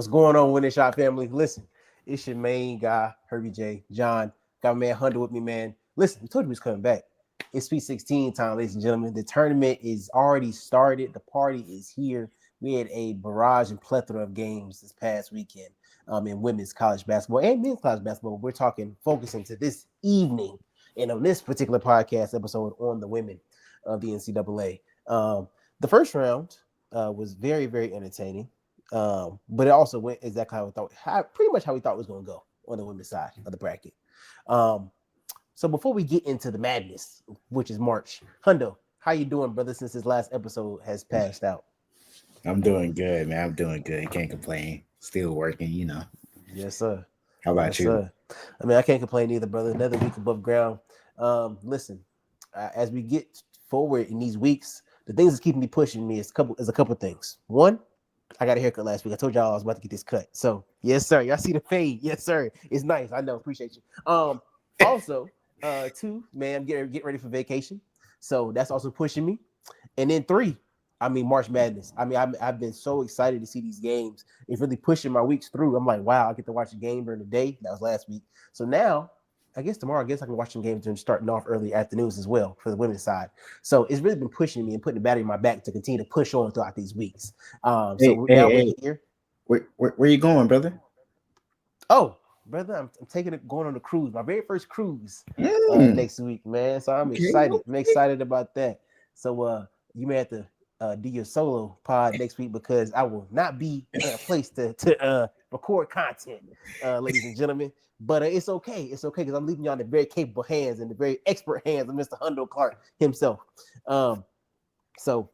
What's going on, Winning Shot family? Listen, it's your main guy, Herbie J. John. Got my man Hunter with me, man. Listen, we told you he was coming back. It's Sweet 16 time, ladies and gentlemen. The tournament is already started. The party is here. We had a barrage and plethora of games this past weekend in women's college basketball and men's college basketball. We're talking, focusing to this evening and on this particular podcast episode on the women of the NCAA. The first round was very, very entertaining. But it also went exactly how we thought, pretty much how we thought it was going to go on the women's side of the bracket. So before we get into the madness, which is March, Hundo, how you doing, brother? Since this last episode has passed out, I'm doing good, man. I'm doing good. Can't complain. Still working, Yes, sir. How about Yes, you? sir. I mean, I can't complain either, brother. Another week above ground. Listen, as we get forward in these weeks, the things that's keeping me pushing me is a couple things. One, I got a haircut last week. I told y'all I was about to get this cut. So yes, sir. Y'all see the fade. Yes, sir. It's nice. I know. Appreciate you. Also, two, man, get ready for vacation. So that's also pushing me. And then three, I mean, March Madness. I mean, I've been so excited to see these games. It's really pushing my weeks through. I'm like, wow, I get to watch a game during the day. That was last week. So now, I guess tomorrow, I can watch some games during starting off early afternoons as well for the women's side. So it's really been pushing me and putting the battery in my back to continue to push on throughout these weeks. Now we're here. Where you going, brother? Oh, brother, I'm going on a cruise, my very first cruise next week, man. So I'm excited. I'm excited about that. So you may have to do your solo pod next week because I will not be in a place to record content, ladies and gentlemen. But it's okay. It's okay because I'm leaving y'all in the very capable hands and the very expert hands of Mr. Hundo Clark himself. So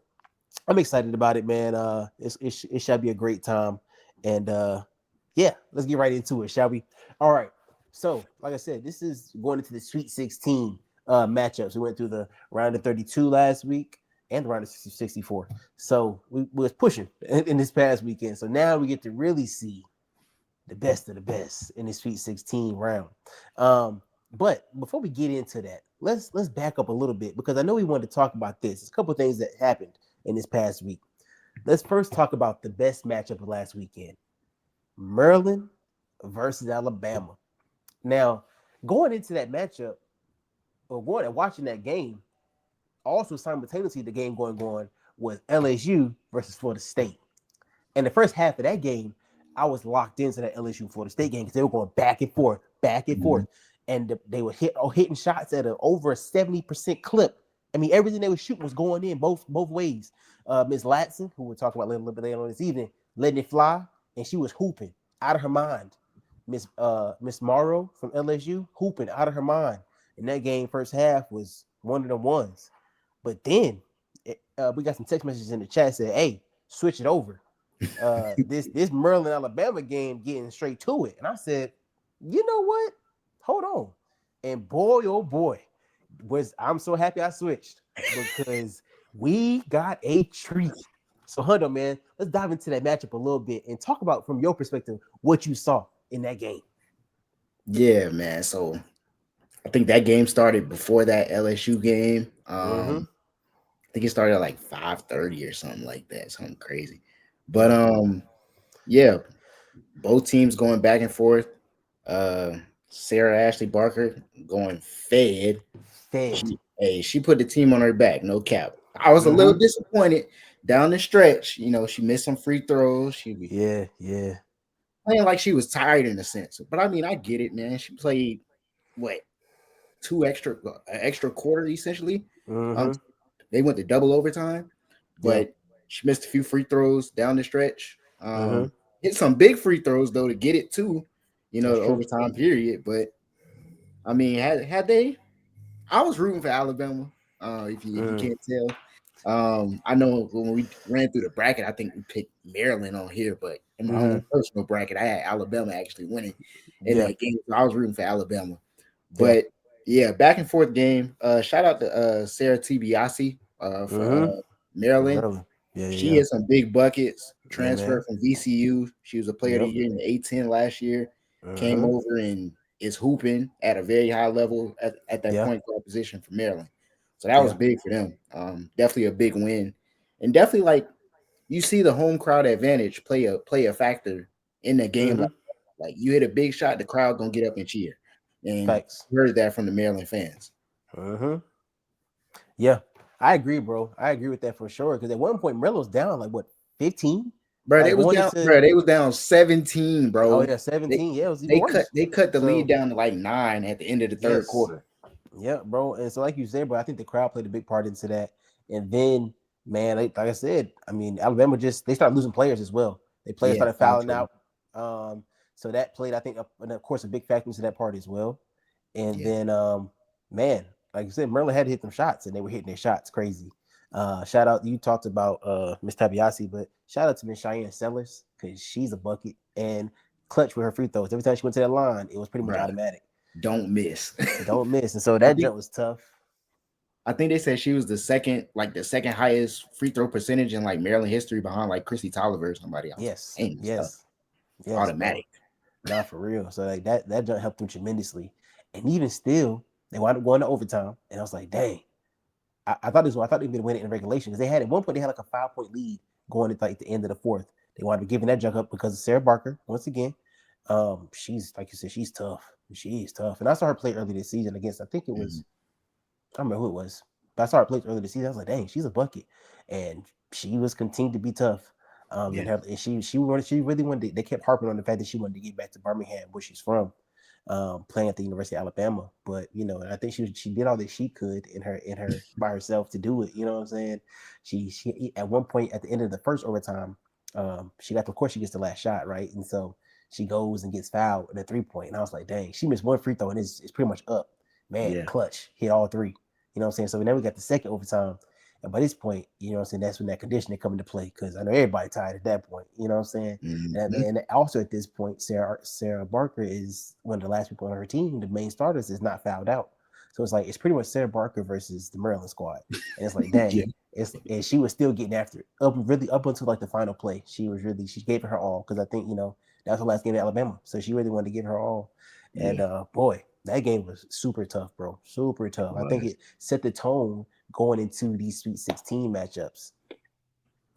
I'm excited about it, man. It shall be a great time. And yeah, let's get right into it, shall we? All right. So, like I said, this is going into the Sweet 16 matchups. We went through the round of 32 last week and the round of 64. So we was pushing in this past weekend. So now we get to really see the best of the best in the Sweet 16 round. But before we get into that, let's back up a little bit because I know we wanted to talk about this. There's a couple of things that happened in this past week. Let's first talk about the best matchup of last weekend. Maryland versus Alabama. Now, going into that matchup, or going and watching that game, also simultaneously the game going was LSU versus Florida State. And the first half of that game, I was locked into that LSU Florida State game because they were going back and forth, and they were hitting shots at over a 70% clip. I mean, everything they were shooting was going in both ways. Miss Latson, who we'll talk about a little bit later on this evening, letting it fly, and she was hooping out of her mind. Miss Morrow from LSU hooping out of her mind. And that game first half was one of the ones. But then we got some text messages in the chat said, "Hey, switch it over." This Maryland Alabama game getting straight to it, and I said, "You know what? Hold on." And boy, oh boy, I'm so happy I switched because we got a treat. So, Hundo, man, let's dive into that matchup a little bit and talk about from your perspective what you saw in that game. Yeah, man. So I think that game started before that LSU game. I think it started at like 5:30 or something like that, something crazy. But yeah, both teams going back and forth. Sarah Ashley Barker going fed. She put the team on her back, no cap. I was a little disappointed down the stretch. She missed some free throws. Yeah. Playing like she was tired in a sense. But I mean, I get it, man. She played what, two extra quarter essentially. They went to double overtime, but she missed a few free throws down the stretch. Hit some big free throws though to get it to, the overtime period. But I mean, had they, I was rooting for Alabama. If you can't tell, I know when we ran through the bracket, I think we picked Maryland on here, but in my own personal bracket, I had Alabama actually winning in that game. So I was rooting for Alabama. But yeah, back and forth game. Shout out to Sarah Tibiasi for Maryland. She had some big buckets. Transferred from VCU. She was a player of the year in the A10 last year. Came over and is hooping at a very high level at that point guard position for Maryland. So that was big for them. Definitely a big win, and definitely like you see the home crowd advantage play a factor in the game. Mm-hmm. Like you hit a big shot, the crowd gonna get up and cheer. And Facts. you heard that from the Maryland fans. Mm-hmm. Yeah, I agree, bro. I agree with that for sure. Because at one point, Maryland was down like what, 15? Bro, Like going into they was down 17, oh bro. yeah, They 17. Yeah, it was even worse. they cut the lead So down to like 9 at the end of the third yes, quarter. yeah, bro. And so like you said, bro, I think the crowd played a big part into that. And then, man, like I said, I mean, Alabama just they started losing players as well. They players Yeah, started foul fouling trouble. out. So that played, I think, and of course, a big factor into that part as well. And Yeah. then, man, like I said, Maryland had to hit them shots, and they were hitting their shots crazy. Shout out, you talked about Miss Tabiasi, but shout out to Miss Cheyenne Sellers because she's a bucket and clutch with her free throws. Every time she went to that line, it was pretty much Bro, automatic. don't miss. Don't miss. And so I that think jump was tough. I think they said she was the second highest free throw percentage in like Maryland history behind like Chrissy Tolliver or somebody. I was like, Yes, dang, stuff. yes, bro. Automatic. Not for real. So like that jump helped them tremendously. And even still, they wound up going to overtime. And I was like, dang. I thought this. I thought they would win it in regulation because they had at one point they had like a 5-point lead going into like the end of the fourth. They wanted to giving that junk up because of Sarah Barker once again. She's like you said, she's tough. She is tough. And I saw her play early this season against. I think it was. I don't remember who it was, but I saw her play early this season. I was like, dang, she's a bucket, and she was continued to be tough. Yeah. And she really wanted. They kept harping on the fact that she wanted to get back to Birmingham, where she's from, playing at the University of Alabama. But I think she did all that she could in her by herself to do it. You know what I'm saying? She at one point at the end of the first overtime, of course she gets the last shot, right? And so she goes and gets fouled at a 3-point. And I was like, dang, she missed one free throw and it's pretty much up. Man, Yeah. clutch, hit all three. You know what I'm saying? So now we got the second overtime. And by this point, you know what I'm saying, that's when that conditioning come into play because I know everybody tired at that point. You know what I'm saying? And also at this point, Sarah Barker is one of the last people on her team. The main starters is not fouled out. So it's like it's pretty much Sarah Barker versus the Maryland squad. And it's like, Yeah. dang, and she was still getting after it. Up until like the final play. She gave it her all because I think, that was her last game at Alabama. So she really wanted to give her all. And Yeah. boy, that game was super tough, bro. Super tough. I think it set the tone going into these Sweet 16 matchups.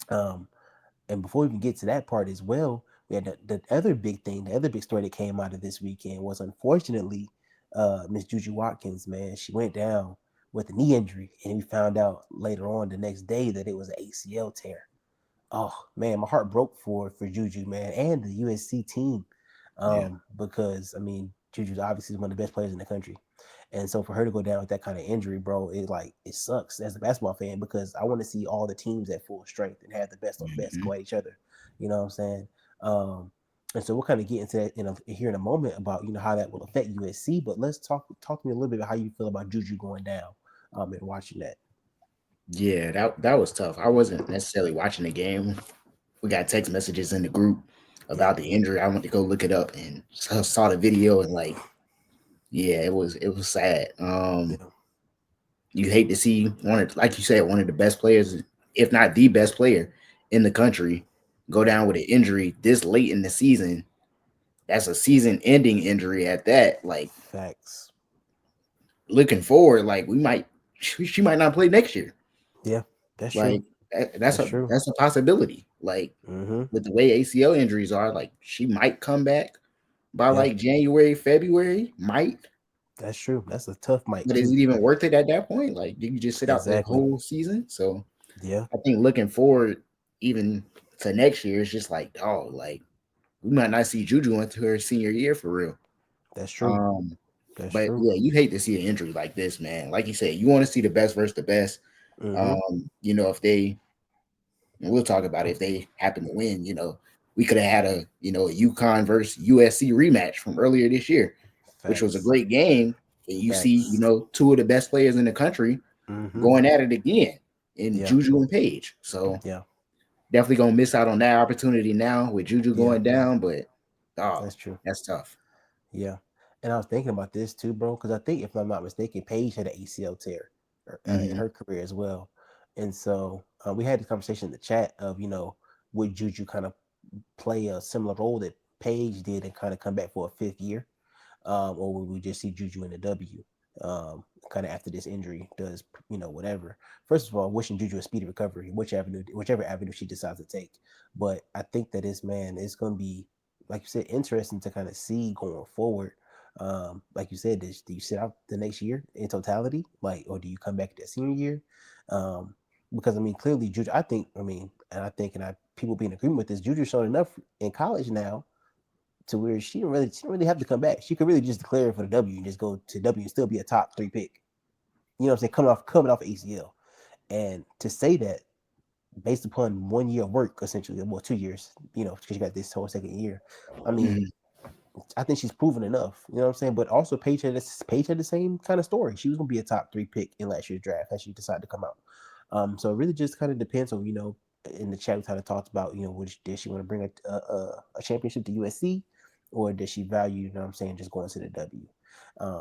And before we even get to that part as well, we had the other big thing, the other big story that came out of this weekend was unfortunately Miss Juju Watkins, man. She went down with a knee injury, and we found out later on the next day that it was an ACL tear. Oh man, my heart broke for Juju, man, and the USC team. Yeah. Because I mean, Juju's obviously one of the best players in the country. And so for her to go down with that kind of injury, bro, it sucks as a basketball fan because I want to see all the teams at full strength and have the best on best go at each other. You know what I'm saying? And so we'll kind of get into that here in a moment about how that will affect USC. But let's talk to me a little bit about how you feel about Juju going down and watching that. Yeah, that was tough. I wasn't necessarily watching the game. We got text messages in the group Yeah, about the injury. I went to go look it up and saw the video and like, yeah, it was sad. yeah, You hate to see like you said, one of the best players, if not the best player in the country, go right. down with an injury this late in the season. That's a season-ending injury at that. Like Facts. looking forward, like she might not play next year. Yeah, that's true. Like that's That's a true. that's a possibility. Like Mm-hmm. with the way ACL injuries are, like she might come back by Yeah, like January, February, might. that's true. That's a tough mic But is too. it even worth it at that point? Like you can just sit out the Exactly. whole season. So Yeah, I think looking forward even to next year, it's just like, oh, like we might not see Juju into her senior year for real. that's true. Um, That's but true. yeah, you hate to see an injury like this, man. Like you said, you want to see the best versus the best. Mm-hmm. If they, and we'll talk about it, if they happen to win, we could have had a UConn versus USC rematch from earlier this year, which was a Facts. great game. And you see, Facts. two of the best players in the country Mm-hmm. going at it again in Yeah. Juju and Page. So Yeah. definitely gonna miss out on that opportunity now with Juju Yeah. going down, but oh, That's true. that's tough. Yeah. And I was thinking about this too, bro, because I think if I'm not mistaken, Paige had an ACL tear in Hmm. her career as well. And so we had this conversation in the chat of, would Juju kind of play a similar role that Paige did and kind of come back for a fifth year? Or would we just see Juju in the W kind of after this injury does, whatever. First of all, wishing Juju a speedy recovery, whichever avenue she decides to take. But I think that it's going to be like you said, interesting to kind of see going forward. Like you said, do you sit out the next year in totality, like, or do you come back that senior year? Um, because I mean, clearly, Juju. I think, I mean, and I think, and I people be in agreement with this. Juju showing enough in college now to where she don't really have to come back. She could really just declare for the W and just go to W and still be a top 3 pick. You know what I'm saying? Coming off ACL, and to say that based upon 1 year of work, essentially, well, 2 years, you know, because you got this whole second year. I mean, Mhm. I think she's proven enough. You know what I'm saying? But also, Paige had the same kind of story. She was going to be a top 3 pick in last year's draft as she decided to come out. So it really just kind of depends on, you know, in the chat we kind of talked about, you know, did she want to bring a championship to USC, or does she value, you know what I'm saying, just going to the W?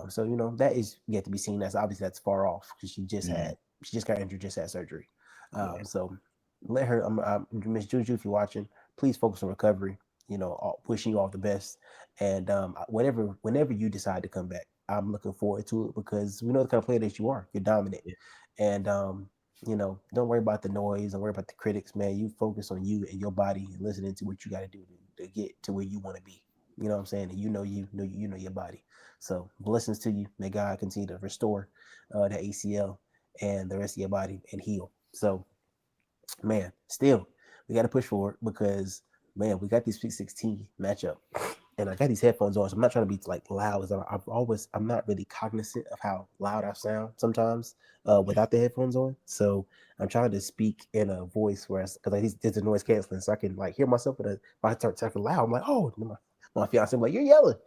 So you know that is yet to be seen. That's obviously that's far off because Mhm. she just got injured, just had surgery. Yeah. So let her. Miss Juju, if you're watching, please focus on recovery. You know, wishing you all the best. And whenever you decide to come back, I'm looking forward to it because we know the kind of player that you are. You're dominant, Yeah. and you know, don't worry about the noise. Don't worry about the critics, man. You focus on you and your body and listening to what you got to do to get to where you want to be. You know what I'm saying? And you know your body. So blessings to you. May God continue to restore the ACL and the rest of your body and heal. So man, still we got to push forward because man, we got this Sweet 16 matchup, and I got these headphones on, so I'm not trying to be like loud. I'm not really cognizant of how loud I sound sometimes without the headphones on. So I'm trying to speak in a voice where, because like there's a noise canceling, so I can like hear myself. But if I start talking loud, I'm like, oh, my fiance, I'm like, you're yelling.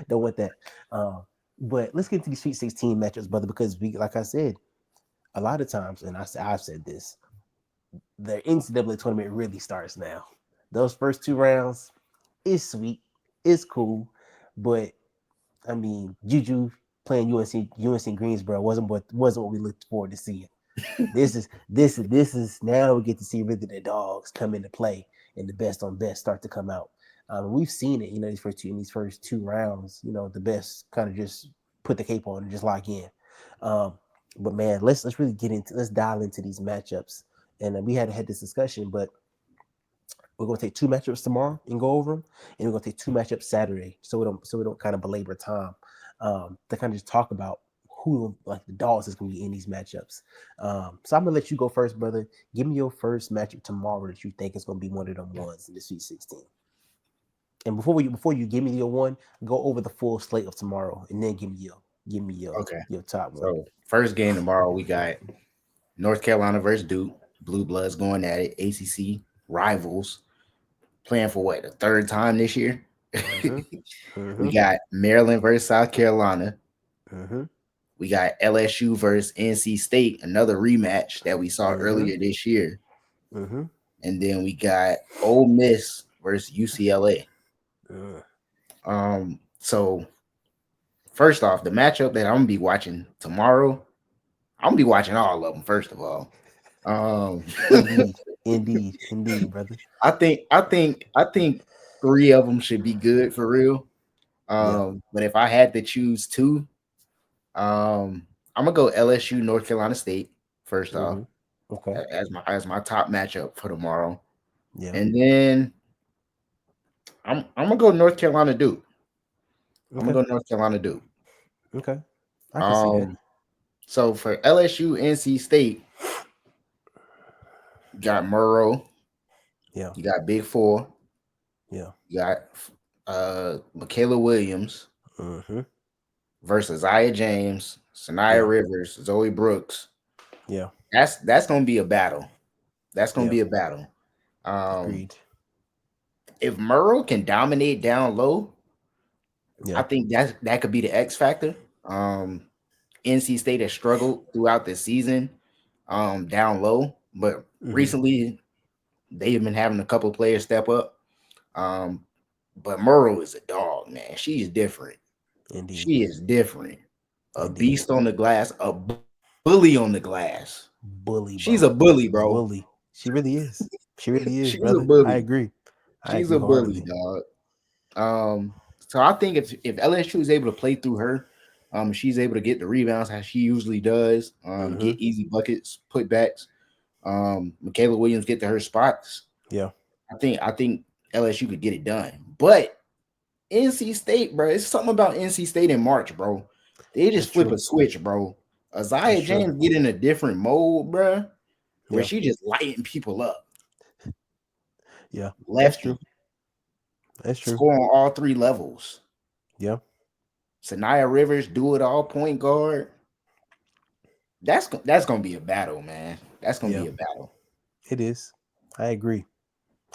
Don't want that. But let's get to these Sweet 16 matchups, brother, because we, like I said, a lot of times, and I've said this, the NCAA tournament really starts now. Those first 2 rounds is sweet, it's cool, but I mean, Juju playing UNC Greensboro wasn't what we looked forward to seeing. This is now we get to see really the dogs come into play and the best on best start to come out. We've seen it, you know, these first 2 rounds. You know, the best kind of just put the cape on and just lock in. Um, but man, let's really let's dial into these matchups. And we had this discussion, but we're gonna take 2 matchups tomorrow and go over them, and we're gonna take 2 matchups Saturday, so we don't kind of belabor time, to kind of just talk about who like the dogs is gonna be in these matchups. So I'm gonna let you go first, brother. Give me your first matchup tomorrow that you think is gonna be one of them ones in the Sweet 16. And before you give me your one, go over the full slate of tomorrow, and then give me Okay. your top one. So first game tomorrow, we got North Carolina versus Duke. Blue Bloods going at it. ACC rivals playing for what, the third time this year. Mm-hmm. We Mm-hmm. got Maryland versus South Carolina. Mm-hmm. We got LSU versus NC State, another rematch that we saw Mm-hmm. earlier this year. Mm-hmm. And then we got Ole Miss versus UCLA. Mm-hmm. So first off, the matchup that I'm gonna be watching tomorrow, I'm gonna be watching all of them. First of all, um, Indeed, indeed, brother. I think three of them should be good for real. Yeah. But if I had to choose two, I'm gonna go LSU North Carolina State first off Mm-hmm. Okay. as my top matchup for tomorrow, Yeah. and then I'm gonna go North Carolina Duke. I'm Okay. gonna go North Carolina Duke. Okay. I can see that. Um, so for LSU NC State, you got Murrow, Yeah. you got Big Four, Yeah. you got Michaela Williams Mm-hmm. versus Zaya James, Sanaya Yeah. Rivers, Zoe Brooks. Yeah. That's gonna be a battle. That's gonna Yeah. be a battle. Um, Agreed. if Murrow can dominate down low, I Yeah. think that could be the X factor. Um, NC State has struggled throughout the season down low, but Mm-hmm. recently they've been having a couple of players step up. Um, but Murrow is a dog, man. She's different. Indeed. She is different. A Indeed. beast on the glass, a bully on the glass. Bully, She's a bro. bully, bro. Bully. She really is. She really is, She's a brother. I bully. agree. I She's agree a bully, wholeheartedly. dog. So I think if LSU is able to play through her, she's able to get the rebounds how she usually does, Mm-hmm. get easy buckets, putbacks. Michaela Williams get to her spots. Yeah. I think LSU could get it done. But NC State, bro. It's something about NC State in March, bro. They That's just flip true. a switch, bro. That's Isaiah true. James get in a different mode, bro, where Yeah. she just lighting people up, Yeah. That's true. lefty, That's true. score on all three levels. Yeah. Sanaya Rivers do it all, point guard. That's gonna be a battle, man. That's gonna Yeah. be a battle. It is. I agree.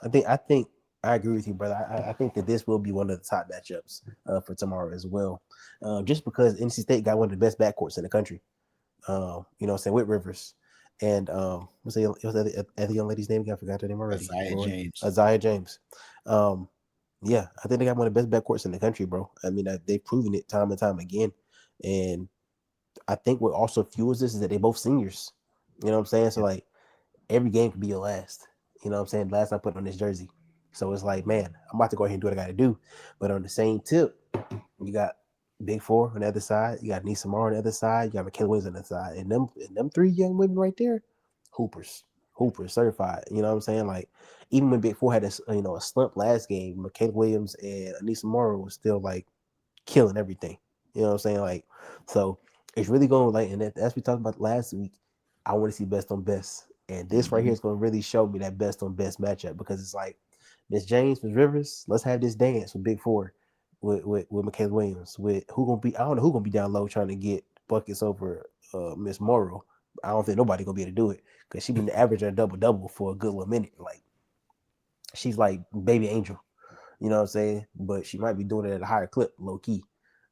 I think I agree with you, brother. I think that this will be one of the top matchups for tomorrow as well. Just because NC State got one of the best backcourts in the country. You know what I'm saying, with Rivers. And what's the young lady's name again? I forgot her name already. Isaiah Lord. James. Isaiah James. Um, yeah, I think they got one of the best backcourts in the country, bro. I mean, they've proven it time and time again. And I think what also fuels this is that they both seniors. You know what I'm saying? So like every game could be your last. You know what I'm saying? Last I put on this jersey. So it's like, man, I'm about to go ahead and do what I got to do. But on the same tip, you got Big Four on the other side. You got Nisa Mar on the other side. You got Michaela Williams on the other side. And them three young women right there, hoopers, certified. You know what I'm saying? Like even when Big Four had a slump last game, Michaela Williams and Anissa Morrow was still like killing everything. You know what I'm saying? Like, so it's really going like, and as we talked about last week, I want to see best on best, and this right here Mhm. is going to really show me that best on best matchup because it's like Miss James, Miss Rivers, let's have this dance with Big Four, with Michaela Williams, with who gonna be, I don't know who gonna be down low trying to get buckets over Miss Morrow. I don't think nobody gonna be able to do it because she been averaging a double for a good little minute. Like she's like baby angel. You know what I'm saying? But she might be doing it at a higher clip, low key.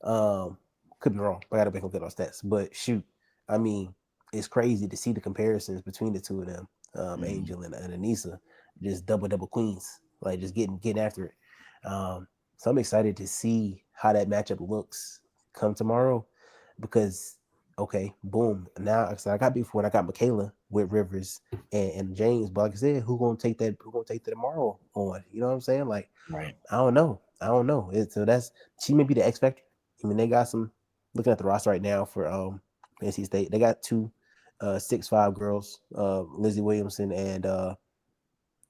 Could be wrong. I gotta make a look at those stats. But shoot, I mean, it's crazy to see the comparisons between the two of them, Mhm. Angel and Anissa, just double queens, like just getting after it. So I'm excited to see how that matchup looks come tomorrow, because okay, boom. Now I got before and I got Michaela with Rivers and James, but like I said, who gonna take that? Who gonna take the tomorrow on? You know what I'm saying? Like Right. I don't know. So that's she may be the X factor. I mean, they got some. Looking at the roster right now for NC State, they got two 6'5" girls, Lizzie Williamson and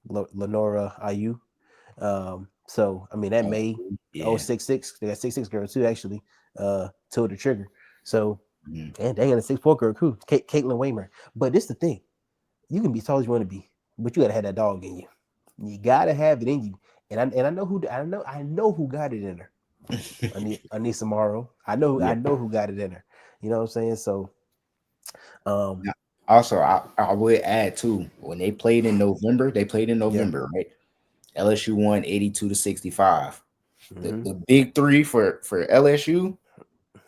Lenora Ayu. So I mean that Oh, may yeah. 6'6". They got 6'6" girls too actually. Tilda Trigger. So Mhm. and they got a 6'4" girl too, Caitlin Waymer. But this the thing, you can be as tall as you want to be, but you gotta have that dog in you. You gotta have it in you. And I know who got it in her. Anissa Morrow. Yeah. I know who got it in her. You know what I'm saying? So um Now, also, I would add too, when they played in November, yeah. right? LSU won 82 to 65. Mm-hmm. The big three for LSU,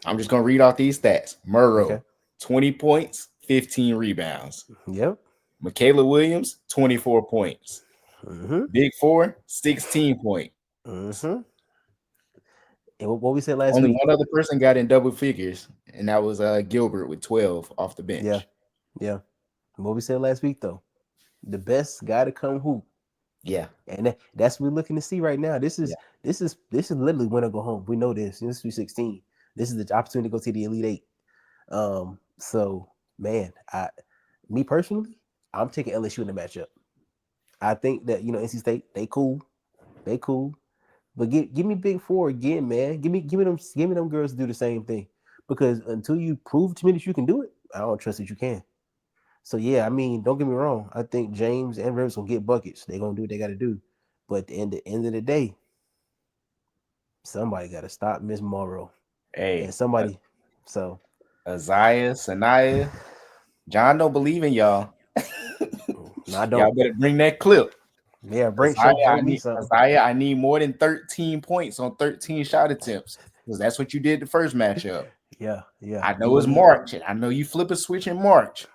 I'm just gonna read off these stats. Okay. Murrow, 20 points, 15 rebounds. Yep. Michaela Williams, 24 points. Mm-hmm. Big Four, 16 points. Mm-hmm. And what we said last Only week. one other person got in double figures, and that was Gilbert with 12 off the Yeah. bench. Yeah. What we said last week though. The best gotta come hoop. Yeah, And that's what we're looking to see right now. This yeah. is literally win or go home. We know this. This is 316. This is the opportunity to go to the Elite Eight. So man, me personally, I'm taking LSU in the matchup. I think that NC State they cool, but give me Big Four again, man. Give me them girls to do the same thing, because until you prove to me that you can do it, I don't trust that you can. So yeah, I mean, don't get me wrong. I think James and Rivers will get buckets. They're gonna do what they got to do, but at the end of the day, somebody got to stop Miss Morrow, and Hey, somebody. So Isaiah, Sanaya, John don't believe in y'all. no, I Y'all don't. better bring that clip. Yeah, bring Isaiah, show me something. I need more than 13 points on 13 shot attempts. Because that's what you did the first matchup. Yeah, yeah. I You know gonna it's need. March, and I know you flip a switch in March.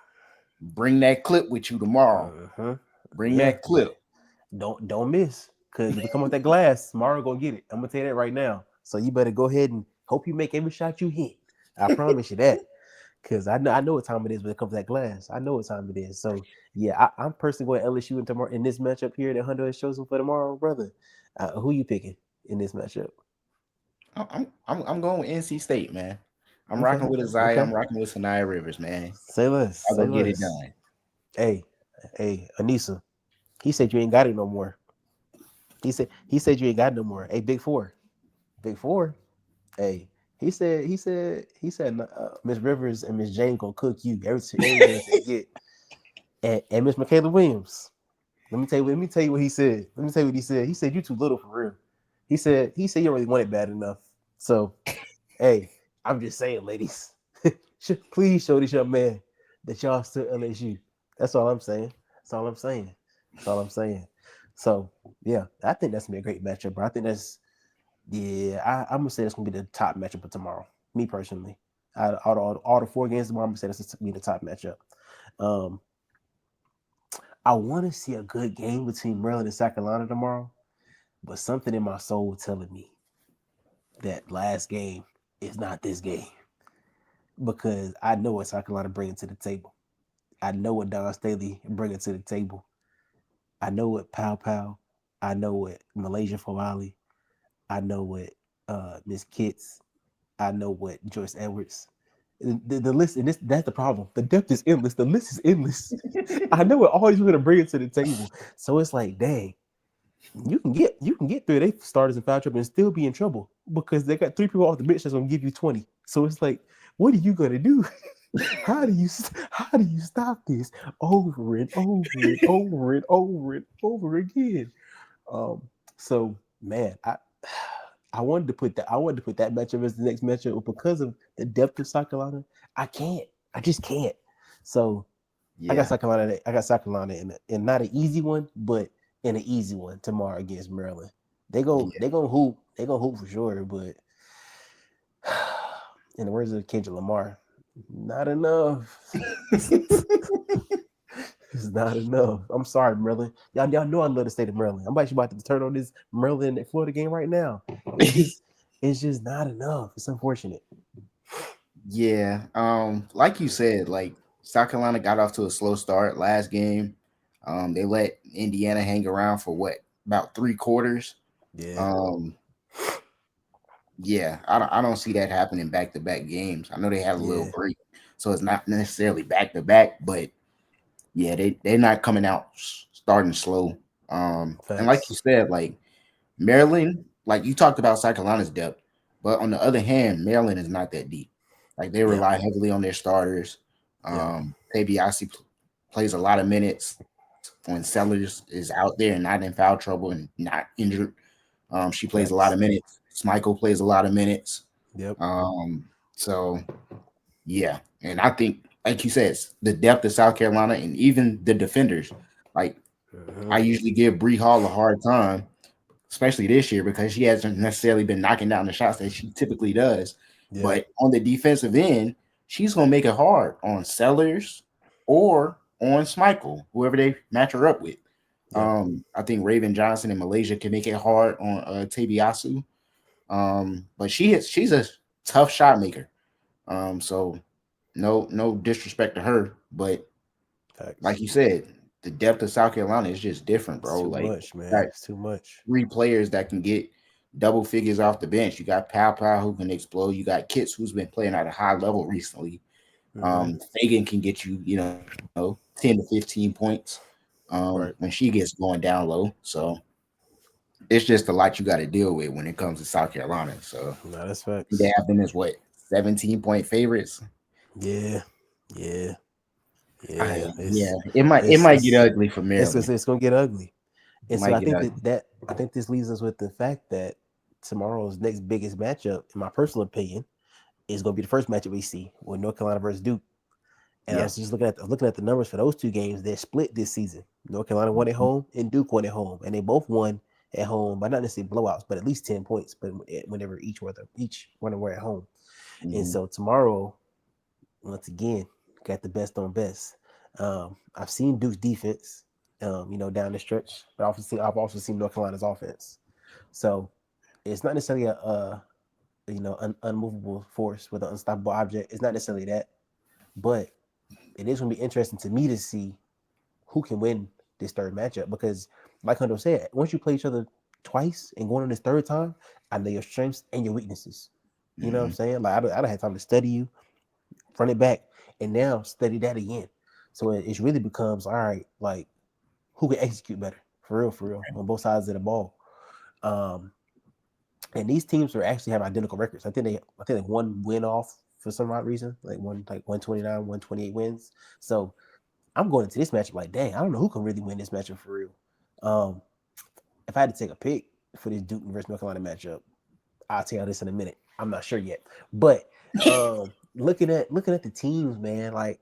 Bring that clip with you tomorrow. Uh-huh. Bring Yeah. that clip. Don't miss, because if we come with that glass, Mara gonna get it. I'm gonna tell you that right now. So you better go ahead and hope you make every shot you hit. I promise you that, because I know what time it is when it comes to that glass. I know what time it is. So yeah, I'm personally going LSU in tomorrow in this matchup here that Hunter has chosen for tomorrow, brother. Who you picking in this matchup? I'm going with NC State, man. I'm Okay, rocking with Isaiah. okay. I'm rocking with Sanaya Rivers, man. Say less, I'll say go get it less. done. Hey, Anissa, he said you ain't got it no more. He said you ain't got it no more. Hey, Big Four. Big Four. Hey, he said Miss Rivers and Miss Jane gonna cook you every chance they get. And Miss Michaela Williams. Let me tell you what he said. Let me tell you what he said. He said you too little for real. He said you don't really want it bad enough. So hey, I'm just saying, ladies, please show this young man that y'all still LSU. That's all I'm saying. That's all I'm saying. That's all I'm saying. So yeah, I think that's gonna be a great matchup, bro. I think that's I'm gonna say that's gonna be the top matchup of tomorrow. Me personally, all the 4 games tomorrow, I'm gonna say that's gonna be the top matchup. Um, I want to see a good game between Maryland and South Carolina tomorrow, but something in my soul telling me that last game is not this game because I know what South Carolina bringing to the table. I know what Don Staley bringing to the table. I know what Pow Pow. I know what Malaysia Fawali. I know what Miss Kitts. I know what Joyce Edwards. The list, and that's the problem. The depth is endless. The list is endless. I know what all these people are bringing to the table. So it's like, dang, you can get 3 of their starters in foul trouble and still be in trouble because they got 3 people off the bench that's gonna give you 20. So it's like, what are you gonna do? How do you stop this over and over and over and over and over again? Um, so man, I wanted to put that matchup as the next matchup, but because of the depth of South Carolina, I can't. I just can't. So I got Yeah, South Carolina. I got South Carolina in not an easy one, but in an easy one tomorrow against Maryland. They go yeah. they gonna hoop. They gonna hoop for sure, but in the words of Kendrick Lamar, not enough. It's not enough. I'm sorry, Maryland. Y'all know I love the state of Maryland. I'm actually about to turn on this Maryland and Florida game right now. It's just not enough. It's unfortunate. Yeah. Like you said, like South Carolina got off to a slow start last game. They let Indiana hang around for what, about 3 quarters. Yeah. Um, yeah, I don't see that happening back to back games. I know they had a little Yeah. break, so it's not necessarily back to back, but yeah, they're not coming out starting slow. And like you Facts. said, like Maryland, like you talked about South Carolina's depth, but on the other hand, Maryland is not that deep. Like they Yep. rely heavily on their starters. Yep. Tabiasi plays a lot of minutes when Sellers is out there and not in foul trouble and not injured. She plays a lot of Facts. minutes. Michael plays a lot of minutes. Yep. So yeah, and I think, like you said, the depth of South Carolina and even the defenders. Like I Uh-huh. usually give Bree Hall a hard time, especially this year because she hasn't necessarily been knocking down the shots that she typically does. Yep. But on the defensive end, she's gonna make it hard on Sellers or on Smichael, whoever they match her up with. Yep. I think Raven Johnson in Malaysia can make it hard on Tabiasu. But she's a tough shot maker. So no disrespect to her, but like Facts. you said, the depth of South Carolina is just different, It's bro. too Like much, got man. It's too much. 3 players that can get double figures off the bench. You got Pow Pow who can explode. You got Kits who's been playing at a high level recently. Mm-hmm. Fagan can get you, 10 to 15 points when Right. she gets going down low. So it's just a lot you got to deal with when it comes to South Carolina. So No, that's they facts. have them as what, 17-point favorites. Yeah. Yeah. Yeah. Yeah, It's it it's might get it's ugly for it's it's, Maryland. it's gonna get ugly. It And so might I get think ugly. I think this leaves us with the fact that tomorrow's next biggest matchup, in my personal opinion, is gonna be the first matchup we see with North Carolina versus Duke. And I Yeah. was just looking at the numbers for those 2 games. They're split this season. North Carolina won at home and Duke won at home, and they both won at home by not necessarily blowouts, but at least 10 points. But whenever each one were at home, and Hmm. so tomorrow, once again, got the best on best. I've seen Duke's defense, down the stretch, but I've also seen North Carolina's offense. So it's not necessarily a unmovable force with an unstoppable object. It's not necessarily that, but it is going to be interesting to me to see who can win this third matchup because, like Hundo said, once you play each other twice and going on this third time, I know your strengths and your weaknesses. You know what I'm Hmm. saying? Like I don't have time to study you, run it back, and now study that again. So it really becomes all right. Like who can execute better for real, on both sides of the ball. Um, And these teams are actually have identical records. I think they one win off for some odd reason, like 129, 128 wins. So I'm going into this matchup like, dang, I don't know who can really win this matchup for real. Um, if I had to take a pick for this Duke versus North Carolina matchup, I'll tell you this in a minute. I'm not sure yet, but looking at the teams, man, like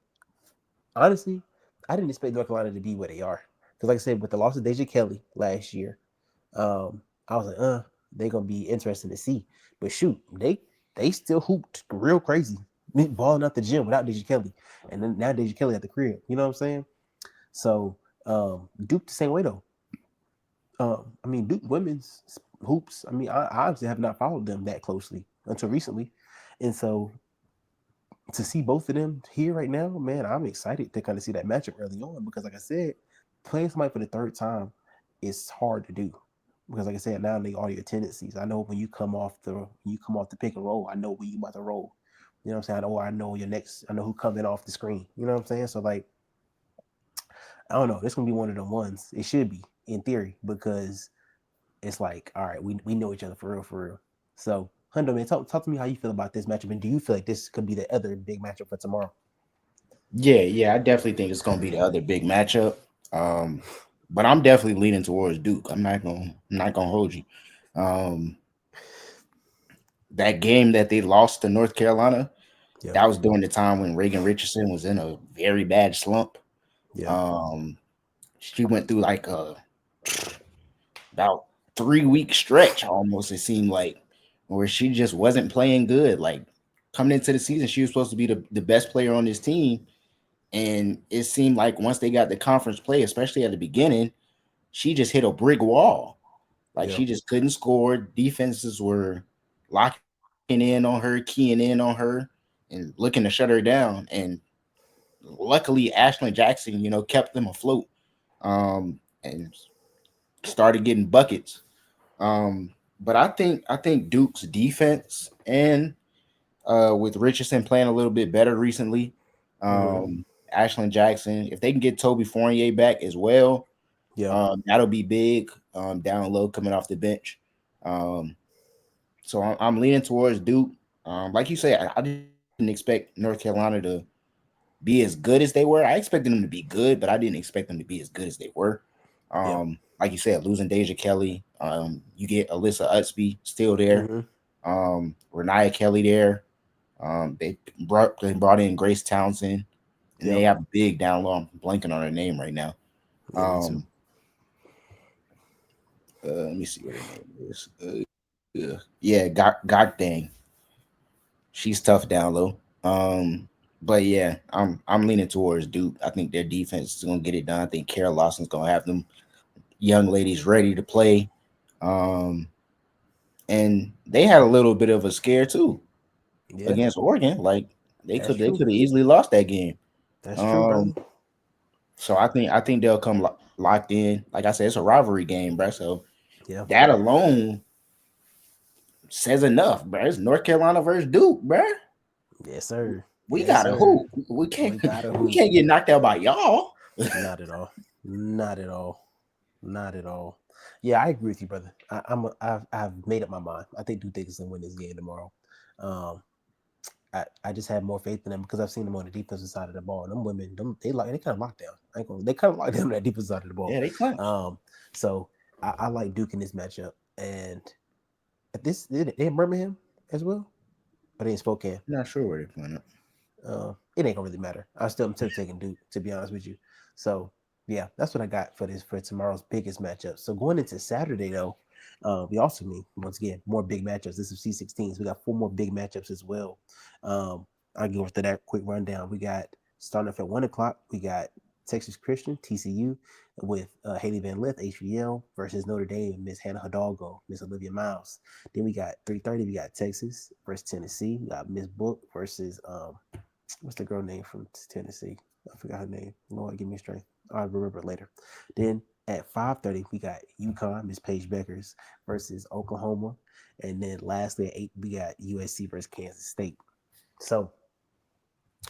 honestly, I didn't expect North Carolina to be where they are because, like I said, with the loss of Deja Kelly last year, I was like, they're gonna be interesting to see. But shoot, they still hooped real crazy, balling out the gym without Deja Kelly, and then now Deja Kelly at the crib. You know what I'm saying? So Duke the same way though. I mean, Duke women's hoops. I mean, I obviously have not followed them that closely until recently, and so to see both of them here right now, man, I'm excited to kind of see that matchup early on because, like I said, playing somebody for the third time is hard to do because, like I said, now they all your tendencies. I know when you come off the pick and roll, I know when you about to roll. You know what I'm saying? I know your next. I know who coming off the screen. You know what I'm saying? So like, I don't know. This gonna be one of the ones. It should be in theory because it's like, all right, we know each other for real, for real. So, Hundo, man, talk to me how you feel about this matchup, and do you feel like this could be the other big matchup for tomorrow? Yeah, I definitely think it's gonna be the other big matchup. Um, but I'm definitely leaning towards Duke. I'm not gonna hold you. Um, that game that they lost to North Carolina, Yeah, that was during the time when Reagan Richardson was in a very bad slump. yeah, Um, she went through like about 3 week stretch almost. It seemed like where she just wasn't playing good. Like coming into the season, she was supposed to be the best player on this team. And it seemed like once they got the conference play, especially at the beginning, she just hit a brick wall. Like yeah, she just couldn't score. Defenses were locking in on her, keying in on her, and looking to shut her down. And luckily, Ashlyn Jackson, kept them afloat, and started getting buckets. Um, but I think Duke's defense and with Richardson playing a little bit better recently, mm-hmm. Ashlyn Jackson, if they can get Toby Fournier back as well, Yeah, that'll be big down low coming off the bench. Um, so I'm leaning towards Duke. Like you say, I didn't expect North Carolina to be as good as they were. I expected them to be good, but I didn't expect them to be as good as they were. yeah, Like you said, losing Deja Kelly, you get Alyssa Utsby still there, mm-hmm. Renaya Kelly there. They brought in Grace Townsend, and they Yep. have a big down low. I'm blanking on her name right now. Yeah, me too. Um, let me see what her name is. Yeah, got dang. She's tough down low. But yeah, I'm leaning towards Duke. I think their defense is gonna get it done. I think Kara Lawson's gonna have them young ladies ready to play. Um, and they had a little bit of a scare too Yeah, against Oregon. Like they that's could they true. could have easily lost that game. That's true, brother. Um, so I think they'll come locked in. Like I said, it's a rivalry game, bro. So Yeah. that alone says enough, bro. It's North Carolina versus Duke, bro. Yes, sir. We Yes, got a sir. hoop. We can't We got a we hoop. can't get knocked out by y'all. Not at all. Not at all. Not at all. Yeah, I agree with you, brother. I've made up my mind. I think Duke is gonna win this game tomorrow. Um, I just have more faith in them because I've seen them on the defensive side of the ball. Them women, they kind of locked down. They kind of locked down on that defensive side of the ball. Yeah, they clinch. So I like Duke in this matchup. And at this, they in Birmingham as well, but they in Spokane. Not sure where they're playing. It ain't gonna really matter. I'm still taking Duke to be honest with you. So yeah, that's what I got for tomorrow's biggest matchup. So going into Saturday though, we also need once again more big matchups. This is C16s. We got four more big matchups as well. Um, I'll give through that quick rundown. We got starting off at 1 o'clock. We got Texas Christian (TCU) with Haley Van Lith (HVL) versus Notre Dame Miss Hannah Hidalgo, Miss Olivia Miles. Then we got 3:30. We got Texas versus Tennessee. We got Miss Book versus what's the girl name from Tennessee? I forgot her name. Lord, give me strength. I'll remember it later. Then at 5:30, we got UConn, Miss Paige Beckers versus Oklahoma. And then lastly at 8, we got USC versus Kansas State. So,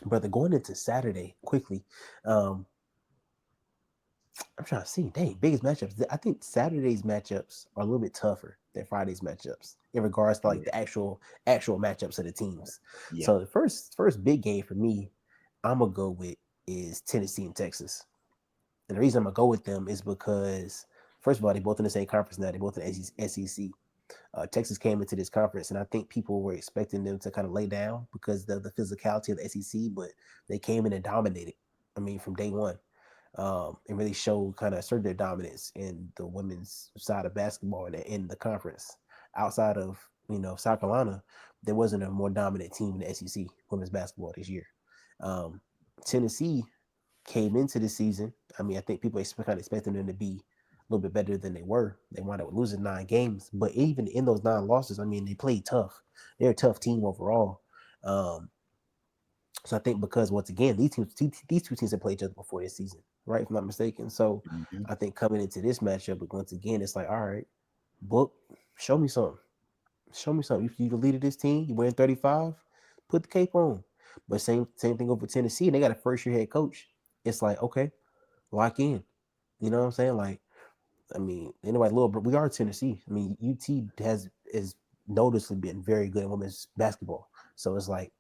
brother, going into Saturday quickly, um, I'm trying to see. Dang, biggest matchups. I think Saturday's matchups are a little bit tougher than Friday's matchups in regards to like Yeah, the actual matchups of the teams. yeah. So the first big game for me, I'm gonna go with is Tennessee and Texas. And the reason I'm gonna go with them is because first of all, they both in the same conference now. They both in the SEC. Texas came into this conference, and I think people were expecting them to kind of lay down because of the physicality of the SEC, but they came in and dominated. I mean, from day one, and really showed kind of asserted their dominance in the women's side of basketball in the conference. Outside of South Carolina, there wasn't a more dominant team in the SEC women's basketball this year. Um, Tennessee came into the season. I mean, I think people kind of expecting them to be a little bit better than they were. They wound up losing 9 games, but even in those 9 losses, I mean, they played tough. They're a tough team overall. Um, so I think because once again, these two teams have played each other before this season, right? If I'm not mistaken. So Mm-hmm. I think coming into this matchup, but once again, it's like, all right, book, show me something. Show me something. You the leader of this team. You wearing 35. Put the cape on. But same thing over Tennessee, and they got a first year head coach. It's like, okay, lock in. You know what I'm saying? Like, I mean, anybody little, but we are Tennessee. I mean, UT is noticeably been very good in women's basketball. So it's like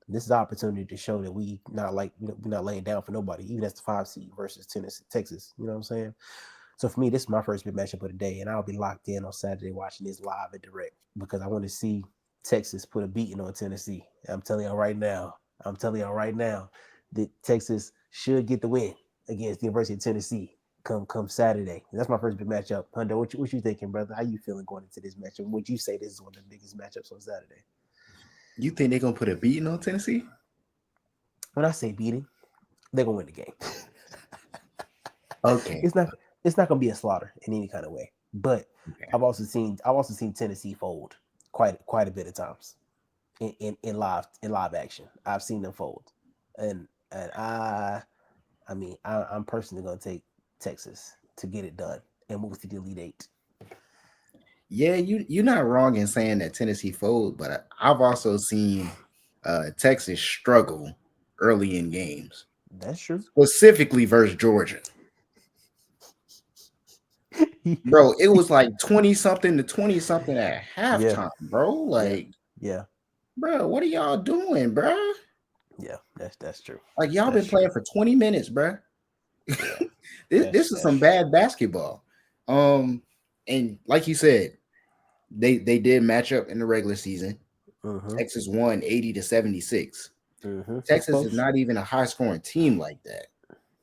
this is the opportunity to show that we're not laying down for nobody, even as the 5 seed versus Tennessee, Texas. You know what I'm saying? So for me, this is my first big matchup of the day, and I'll be locked in on Saturday watching this live and direct because I want to see Texas put a beating on Tennessee. I'm telling y'all right now. I'm telling y'all right now that Texas should get the win against the University of Tennessee come Saturday. And that's my first big matchup. Hundo, what you thinking, brother? How you feeling going into this matchup? Would you say this is one of the biggest matchups on Saturday? You think they're gonna put a beating on Tennessee? When I say beating, they're gonna win the game. Okay. it's not it's not gonna be a slaughter in any kind of way. But Okay. I've also seen Tennessee fold quite a bit of times in live action. I've seen them fold, and I'm personally gonna take Texas to get it done and move to the Elite Eight. Yeah, you're not wrong in saying that Tennessee fold, but I've also seen Texas struggle early in games, That's true. specifically versus Georgia. Bro, it was like 20 something to 20 something at Yeah, halftime, bro. yeah, Like, yeah, bro, what are y'all doing, bro? yeah. That's true. Like, y'all been That's true. playing for 20 minutes, bro. Yeah, This is that's some true. bad basketball. And like you said, they did match up in the regular season. Mm-hmm. Texas won 80 to 76. Mm-hmm. It's Texas is close. not even a high scoring team like that.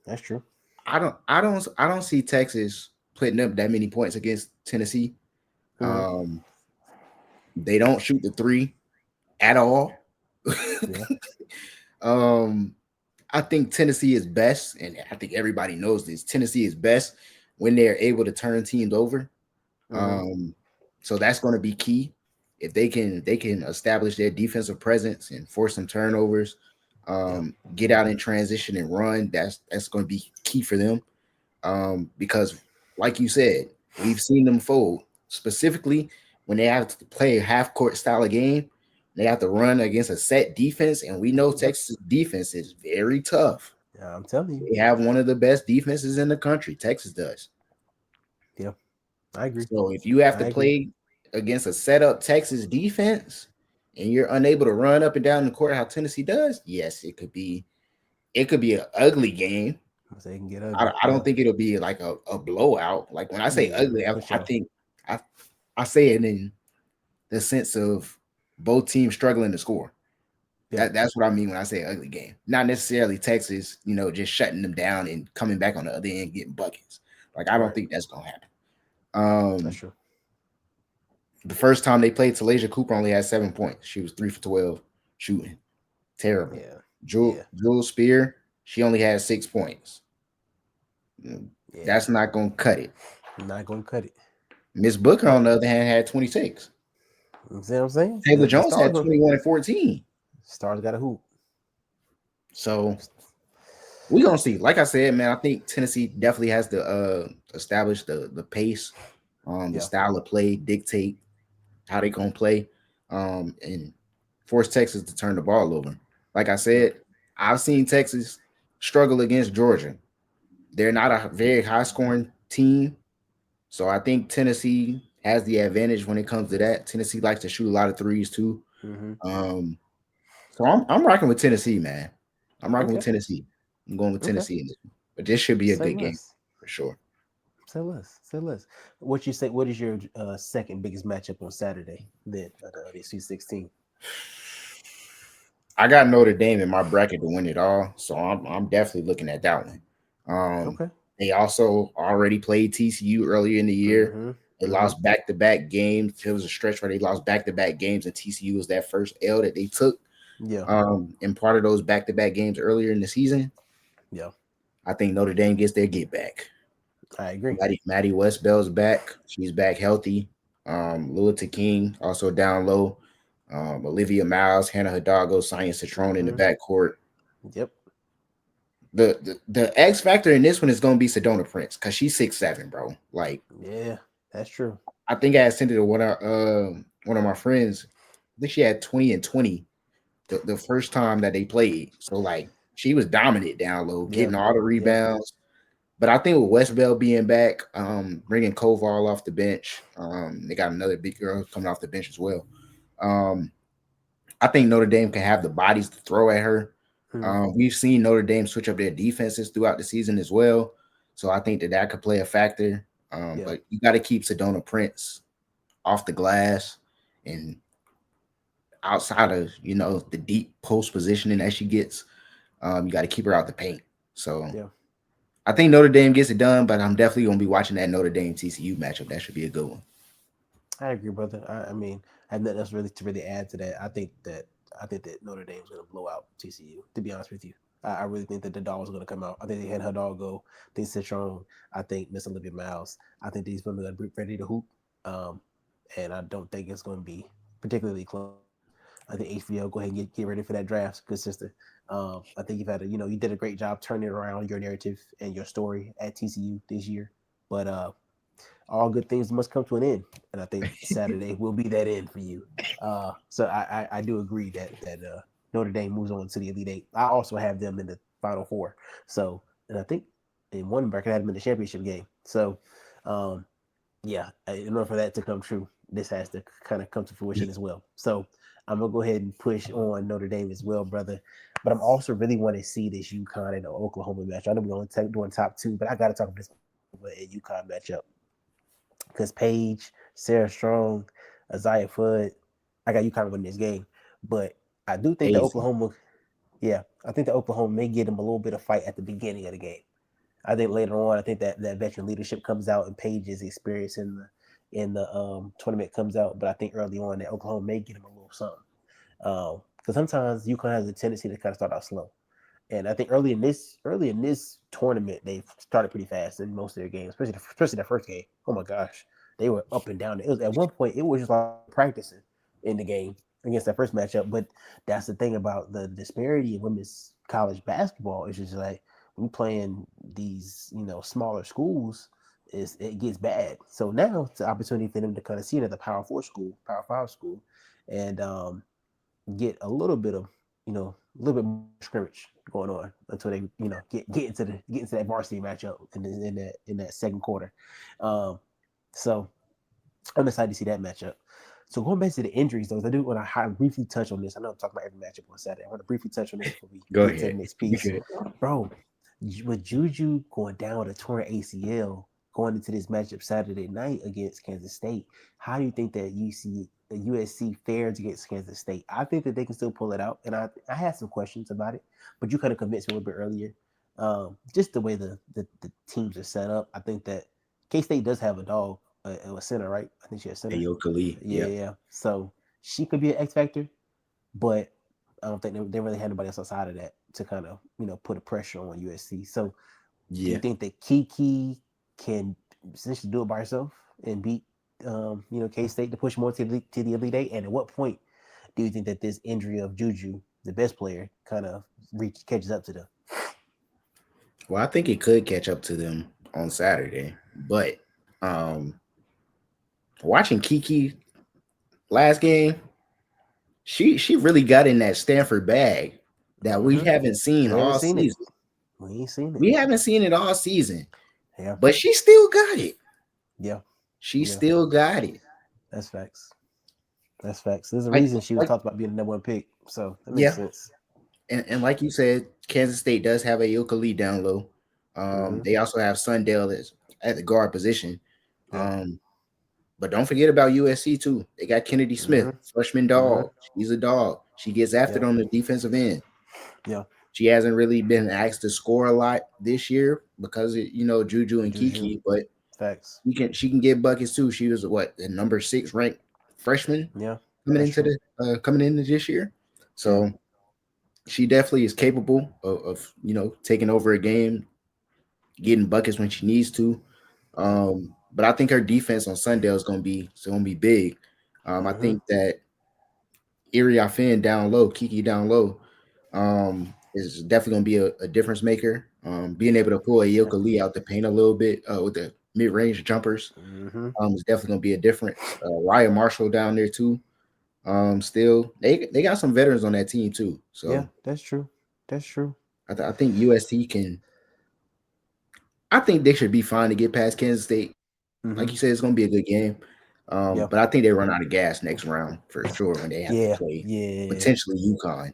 That's true. I don't see Texas putting up that many points against Tennessee. Mm-hmm. Um, they don't shoot the three at all. Yeah. um, I think Tennessee is best, and I think everybody knows this. Tennessee is best when they're able to turn teams over. Mm-hmm. Um, so that's going to be key. If they can establish their defensive presence and force some turnovers, Yep. get out in transition and run. That's going to be key for them. Because like you said, we've seen them fold specifically when they have to play a half court style of game. They have to run against a set defense, and we know Yep. Texas defense is very tough. Yeah, I'm telling you. They have one of the best defenses in the country. Texas does. Yeah, I agree. So if you have to I agree. play against a setup Texas defense and you're unable to run up and down the court how Tennessee does, yes, it could be an ugly game. So they can get I, ugly. I don't Yeah. think it'll be like a blowout. Like when I say Yeah, ugly, I, for I sure. think I I say it in the sense of both teams struggling to score. Yeah. That's what I mean when I say ugly game. Not necessarily Texas, just shutting them down and coming back on the other end getting buckets. Like I don't Right. think that's gonna happen. That's Um, true. the first time they played, Talasia Cooper only had 7 points. She was 3 for 12 shooting. Terrible. Yeah. Jewel, Yeah. Jewel Spear, she only had 6 points. Yeah. That's not gonna cut it. Not gonna cut it. Miss Booker, But on the other hand, had 26. you see what I'm saying? Taylor The Jones stars had gonna 21 and 14. stars got a hoop. So we're gonna see. Like I said, man, I think Tennessee definitely has to establish the pace, the Yeah. style of play, dictate how they gonna play, and force Texas to turn the ball over. Like I Yep. said, I've seen Texas struggle against Georgia. they're not a very high scoring team. So I think Tennessee has the advantage when it comes to that. Tennessee likes to shoot a lot of threes too. Mm-hmm. Um, so I'm rocking with Tennessee, man. I'm rocking with Okay. Tennessee. I'm going with Okay. Tennessee in this one. But this should be a Say good game less. for sure. Say less. Say less. What you say? What is your second biggest matchup on Saturday? Then the Sweet 16. I got Notre Dame in my bracket to win it all, so I'm definitely looking at that one. Um, Okay. they also already played TCU earlier in the year. Mm-hmm. They Mm-hmm. lost back to back games. It was a stretch where they lost back to back games, and TCU was that first L that they took. Yeah. In part of those back to back games earlier in the season. Yeah. I think Notre Dame gets their get back. I agree. Maddie Westbell's back. She's back healthy. Lewis King also down low. Olivia Miles, Hannah Hidalgo, Science Citrone in the Mm-hmm. backcourt. Yep. The X factor in this one is gonna be Sedona Prince because she's 6'7", bro. Like Yeah. That's true. I think I had sent it to one of my friends. I think she had 20 and 20 the first time that they played. So like she was dominant down low, Yeah. getting all the Yeah. rebounds. But I think with West Bell being back, bringing Koval off the bench, they got another big girl coming off the bench as well. Um, I think Notre Dame can have the bodies to throw at her. Mm-hmm. We've seen Notre Dame switch up their defenses throughout the season as well, so I think that could play a factor. Yeah. But you got to keep Sedona Prince off the glass and outside of the deep post positioning that she gets. You got to keep her out the paint. So Yeah. I think Notre Dame gets it done, but I'm definitely gonna be watching that Notre Dame TCU matchup. That should be a good one. I agree, brother. I mean, I have nothing else really to really add to that. I think that Notre Dame's going to blow out TCU. To be honest with you, I really think that the Dogs are going to come out. I think they had Hidalgo, I think Citron, I think Miss Olivia Miles. I think these women are going to be ready to hoop, um, and I don't think it's going to be particularly close. I think HBO go ahead and get ready for that draft, good sister. I think you did a great job turning around your narrative and your story at TCU this year, but all good things must come to an end, and I think Saturday will be that end for you. So I do agree that Notre Dame moves on to the Elite Eight. I also have them in the Final Four. So, and I think in one bracket I had them in the championship game. So, um, yeah, in order for that to come true, this has to kind of come to fruition as well. So I'm gonna go ahead and push on Notre Dame as well, brother. But I'm also really want to see this UConn and the Oklahoma match. I know we're only doing top two, but I got to talk about this UConn matchup because Paige, Sarah Strong, Isaiah Fudd, I got UConn winning this game. But I do think that Easy. Oklahoma, yeah, I think that Oklahoma may give them a little bit of fight at the beginning of the game. I think later on, I think that veteran leadership comes out and Paige's experience in the tournament comes out. But I think early on that Oklahoma may get them a little something. Because sometimes UConn has a tendency to kind of start out slow. And I think early in this tournament, they started pretty fast in most of their games, especially that first game. Oh my gosh, they were up and down. It was at one point it was just like practicing in the game against that first matchup. But that's the thing about the disparity in women's college basketball. It's just like when playing these smaller schools, it gets bad. So now it's an opportunity for them to kind of see it at the Power 4 school, Power 5 school, and get a little bit more scrimmage going on until they get into that varsity matchup in that second quarter. Um, so I'm excited to see that matchup. So going back to the injuries, though, I do want to briefly touch on this. I know I'm talking about every matchup on Saturday. I want to briefly touch on this before we Go get to the ahead. next You piece, good. bro. With Juju going down with a torn ACL going into this matchup Saturday night against Kansas State, how do you think that USC fares against Kansas State? I think that they can still pull it out, and I had some questions about it, but you kind of convinced me a little bit earlier. Just the way the teams are set up, I think that K State does have a dog, a center, right? I think she has center. Ayo Kali. Yeah, Yep. yeah. So she could be an X factor, but I don't think they really had anybody else outside of that to kind of put a pressure on USC. So do you Yeah. think that Kiki can essentially do it by herself and beat K State to push more to the Elite Eight? And at what point do you think that this injury of Juju, the best player, kind of catches up to them? Well, I think it could catch up to them on Saturday, but um, watching Kiki last game, she really got in that Stanford bag that we Mm-hmm. haven't seen We haven't all seen it. season. We ain't seen it. We haven't seen it all season. Yeah. But she still got it. Yeah. She Yeah. still got it. That's facts. That's facts. There's a Like, reason she was like talked about being the number one pick. So that makes yeah. sense. And like you said, Kansas State does have a Yoka Lee down low. Mm-hmm. They also have Sundale as at the guard position. Yeah. Um, but don't forget about USC too. They got Kennedy Mm-hmm. Smith, freshman Mm-hmm. dog. She's a dog. She gets after Yeah. it on the defensive end. Yeah. She hasn't really been asked to score a lot this year because of, Juju and Juju. Kiki, but Facts. she can get buckets too. She was the number 6 ranked freshman Yeah. coming That's into true. coming into this year. Yeah. So she definitely is capable of taking over a game, getting buckets when she needs to. But I think her defense on Sunday is gonna be big. I Mm-hmm. think that Iri Finn down low, Kiki down low, is definitely gonna be a difference maker. Being able to pull a Yoka Lee out the paint a little bit with the mid range jumpers Mm-hmm. is definitely gonna be a difference. Ryan Marshall down there too. Still they got some veterans on that team too. Yeah. So That's true. That's true. I think USC can. I think they should be fine to get past Kansas State. Mm-hmm. Like you said, it's gonna be a good game. Yeah. But I think they run out of gas next round for sure when they have to Yeah. play Yeah. potentially UConn.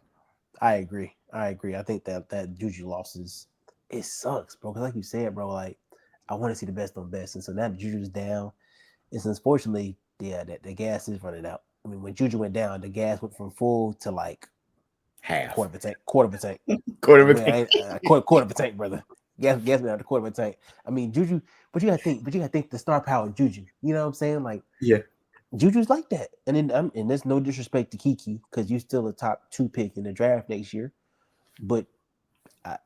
I agree. I agree. I think that Juju losses, it sucks, bro. Because like you said, bro, like I want to see the best on best, and so now Juju's down. It's unfortunately, yeah, that the gas is running out. I mean, when Juju went down, the gas went from full to like Half. quarter of a tank. Quarter of a tank. Quarter of a Well, tank. quarter of a tank, brother. Gas went down to quarter of a tank. I mean, Juju, but you gotta think the star power of Juju. You know what I'm saying? Like Yeah. Juju's like that. And then and there's no disrespect to Kiki because you're still a top 2 pick in the draft next year, but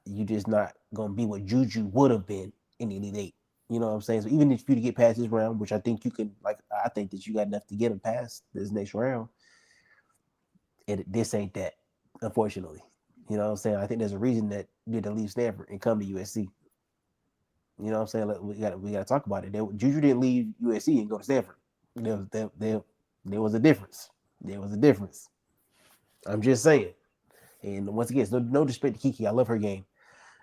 you just not gonna be what Juju would have been in the Elite Eight. You know what I'm saying? So even if you to get past this round, which I think you can, like I think that you got enough to get him past this next round, this ain't that, unfortunately. You know what I'm saying? I think there's a reason that you had to leave Stanford and come to USC. You know what I'm saying? Like, we got to talk about it. Juju didn't leave USC and go to Stanford. There was a difference. There was a difference. I'm just saying. And once again, it's no disrespect to Kiki. I love her game.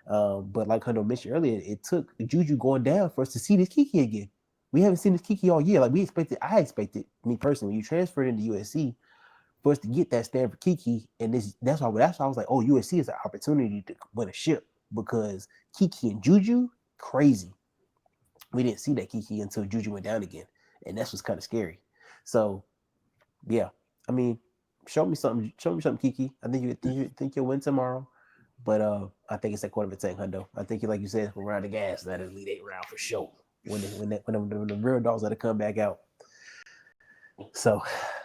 But like Hundo mentioned earlier, it took Juju going down for us to see this Kiki again. We haven't seen this Kiki all year. Like I expected, me personally, when you transferred into USC, for us to get that Stanford Kiki, and that's why I was like, oh, USC is an opportunity to win a ship because Kiki and Juju, crazy. We didn't see that Kiki until Juju went down again, and that's what's kind of scary. So yeah, I mean, show me something. Show me something, Kiki. I think you'll win tomorrow. But I think it's that quarter of a tank, Hundo. I think, like you said, we're around the gas. That is Elite Eight round for sure. When the real dogs got to come back out. So,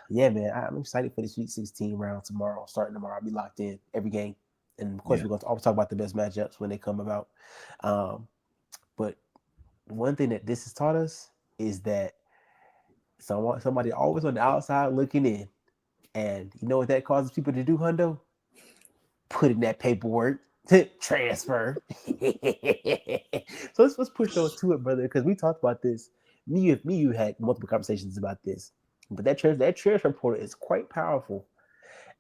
yeah, man, I'm excited for the Sweet 16 round tomorrow. Starting tomorrow, I'll be locked in every game, and of course, Yeah. we're going to always talk about the best matchups when they come about. Um, but one thing that this has taught us is that somebody always on the outside looking in, and you know what that causes people to do, Hundo? Put in that paperwork to transfer. So let's push on to it, brother, because we talked about this. You had multiple conversations about this, but that transfer portal is quite powerful,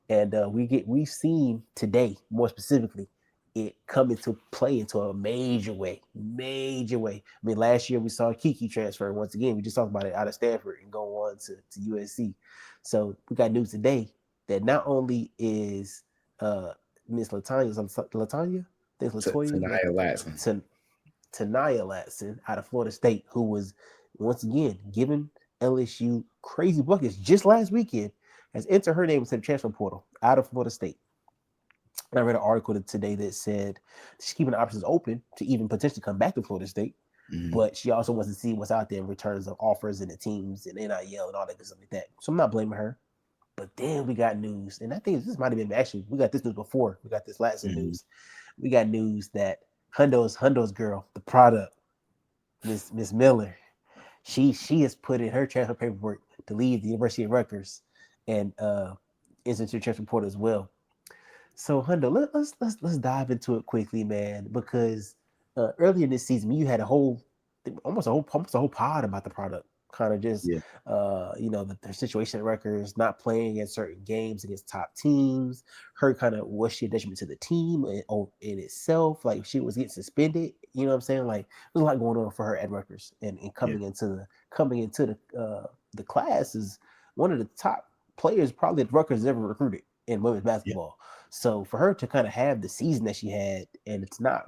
and we've seen today more specifically it come into play into a major way, major way. I mean, last year we saw Kiki transfer once again. We just talked about it out of Stanford and go on to USC. So we got news today that not only is Miss Latanya, I think Latoya, Tanaya Latson. Tanaya Latson out of Florida State, who was once again giving LSU crazy buckets just last weekend, has entered her name into the transfer portal out of Florida State. And I read an article today that said she's keeping the options open to even potentially come back to Florida State, but she also wants to see what's out there in returns of offers and the teams and NIL and all that good stuff like that. So I'm not blaming her. But then we got news, and I think this might have been actually we got this news before we got this Latson news. We got news that Hundo's girl, the product, Miss Miller, she has put in her transfer paperwork to leave the University of Rutgers and institute transfer portal as well. So Hundo, let's dive into it quickly, man, because earlier this season you had almost a whole pod about the product. kind of just Yeah. their situation at Rutgers, not playing in certain games against top teams. Her kind of was she a detriment to the team in itself? Like she was getting suspended. You know what I'm saying? Like there's a lot going on for her at Rutgers, and Yeah. coming into the class is one of the top players probably that Rutgers has ever recruited in women's Yeah. basketball. So for her to kind of have the season that she had, and it's not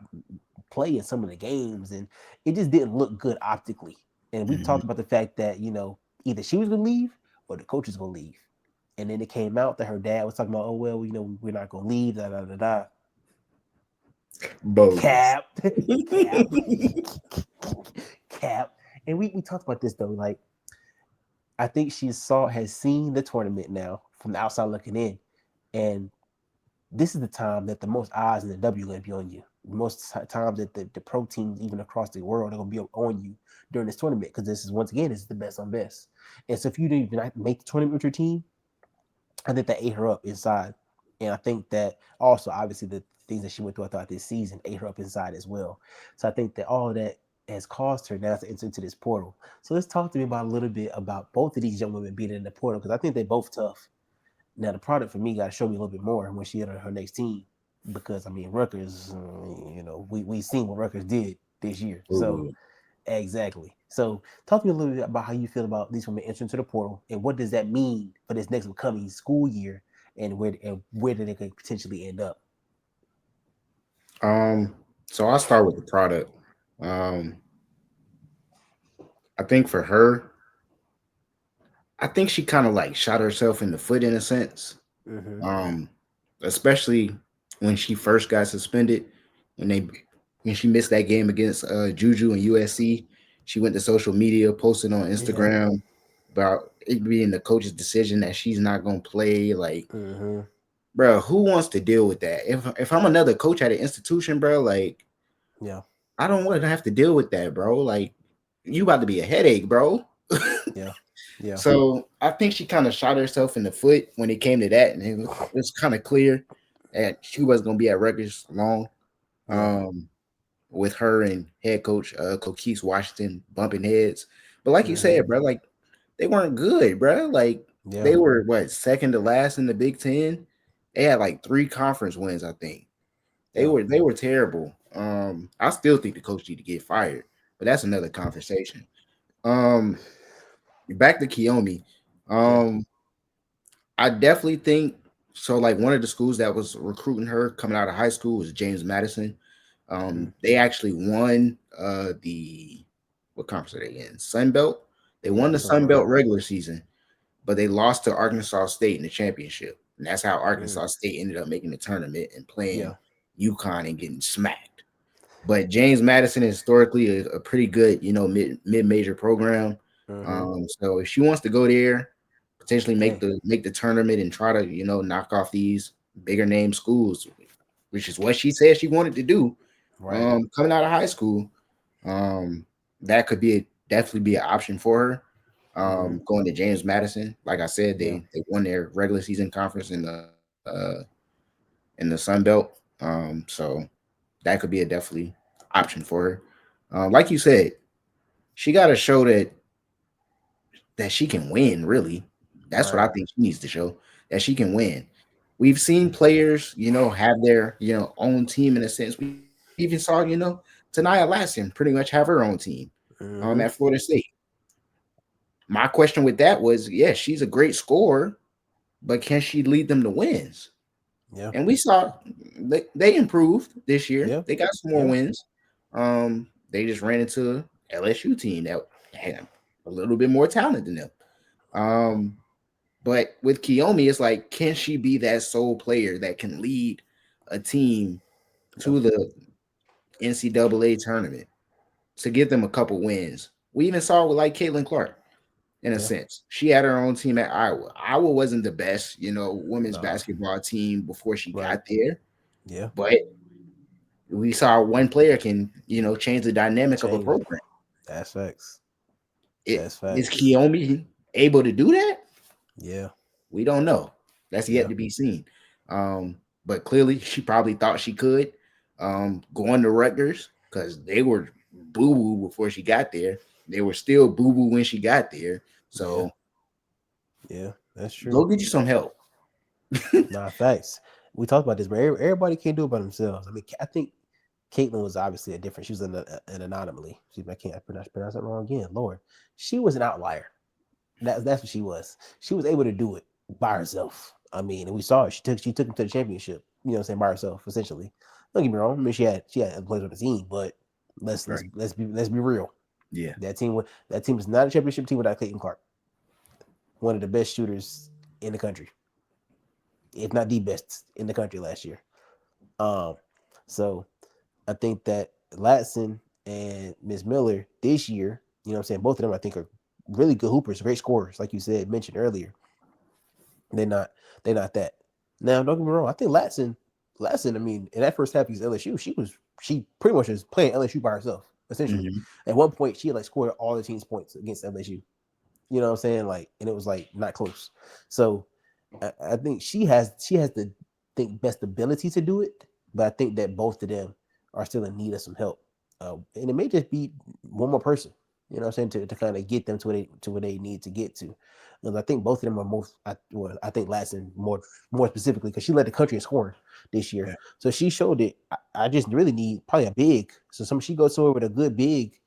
play in some of the games, and it just didn't look good optically. And we Hmm. talked about the fact that either she was gonna leave or the coach was gonna leave. And then it came out that her dad was talking about, oh well, we're not gonna leave, da da da da. Bogus. Cap, cap, cap. And we talked about this though. Like I think has seen the tournament now from the outside looking in, and this is the time that the most eyes in the W are going to be on you. Most times that the pro teams, even across the world, are going to be on you during this tournament because this is once again this is the best on best. And so if you didn't even make the tournament with your team, I think that ate her up inside. And I think that also obviously the things that she went through throughout this season ate her up inside as well. So I think that all of that has caused her now to enter into this portal. So let's talk to me about a little bit about both of these young women being in the portal because I think they're both tough. Now the product for me got to show me a little bit more when she had her next team, because I mean Rutgers, we seen what Rutgers did this year. So Ooh. exactly. So talk to me a little bit about how you feel about these women entering to the portal, and what does that mean for this next coming school year, and where did they could potentially end up? Um, so I'll start with the product. Um, I think for her, I think she kind of like shot herself in the foot in a sense. Mm-hmm. Um, Especially when she first got suspended, when they when she missed that game against Juju and USC. She went to social media, posted on Yeah. Instagram about it being the coach's decision that she's not gonna play. Like, Mm-hmm. bro, who wants to deal with that? If I'm another coach at an institution, bro, like Yeah. I don't want to have to deal with that, bro. Like, you about to be a headache, bro. Yeah. Yeah. So I think she kind of shot herself in the foot when it came to that, and it was kind of clear that she wasn't gonna be at Rutgers long. Yeah. Um, with her and head coach Coquise Washington bumping heads. But like you Mm-hmm. said, bro, like they weren't good, bro. Like Yeah. they were what, second to last in the Big Ten. They had like 3 conference wins, I think. They Yeah. were terrible. I still think the coach need to get fired, but that's another conversation. Um, Back to Kiyomi. Yeah. Um, I definitely think so. Like one of the schools that was recruiting her coming out of high school was James Madison. Mm-hmm. They actually won the what conference are they in? Sun Belt. They Yeah. won That the sounds Sun right. Belt regular season, but they lost to Arkansas State in the championship. And that's how Mm-hmm. Arkansas State ended up making the tournament and playing Yeah. UConn and getting smacked. But James Madison is historically a pretty good, mid major program. Mm-hmm. So if she wants to go there, potentially Hey. make the tournament and try to knock off these bigger name schools, which is what she said she wanted to do. Right. Coming out of high school, um, that could definitely be an option for her. Mm-hmm. Going to James Madison, like I said, Yeah. they won their regular season conference in the Sun Belt. So that could be a definitely option for her. Like you said, she got to show that she can win. Really, that's what Right. I think she needs to show, that she can win. We've seen players, have their own team in a sense. We even saw, Tanaya Lasson pretty much have her own team at Mm-hmm. Florida State. My question with that was, yes, she's a great scorer, but can she lead them to wins? Yeah. And we saw they improved this year. Yeah. They got some more Yeah. wins. They just ran into a LSU team that had a little bit more talent than them. Um, but with Kiyomi, it's like, can she be that sole player that can lead a team Yeah. to the NCAA tournament to give them a couple wins? We even saw it with like Caitlin Clark in a Yeah. sense. She had her own team at Iowa. Iowa wasn't the best, women's Nah. basketball team before she Right. got there, Yeah. but we saw one player can, change the dynamic of a Change. program. That's facts. It That's is facts. Kiyomi able to do that? Yeah. We don't know. That's yet Yeah. to be seen. But clearly she probably thought she could going to Rutgers because they were boo boo before she got there. They were still boo boo when she got there. Yeah, So yeah, that's true. go get you some help. Nah, facts. We talked about this, but everybody can't do it by themselves. I mean, I think Caitlyn was obviously a different. She was an anomaly. I can't pronounce it wrong again. Lord, she was an outlier. That's what she was. She was able to do it by herself. I mean, and we saw it. She took him to the championship. You know, what I'm saying, by herself essentially. Don't get me wrong. I mean, she had players on the team, but Right. let's be real. Yeah. That team is not a championship team without Clayton Clark, one of the best shooters in the country, if not the best in the country last year. Um, so I think that Latson and Miss Miller this year, you know what I'm saying, both of them I think are really good hoopers, great scorers, like you said, mentioned earlier. They're not they're not that. Now, don't get me wrong, I think Latson, I mean, in that first half against LSU, she pretty much was playing LSU by herself, essentially. Hmm. At one point, she had like scored all the team's points against LSU. You know what I'm saying? Like, and it was like not close. So I think she has the best ability to do it, but I think that both of them are still in need of some help. And it may just be one more person, you know what I'm saying, to kind of get them to where they need to get to. Because I think both of them are I think Latson more specifically because she led the country in scoring this year. Yeah. So she showed it. I just really need probably a big. So she goes somewhere with a good big,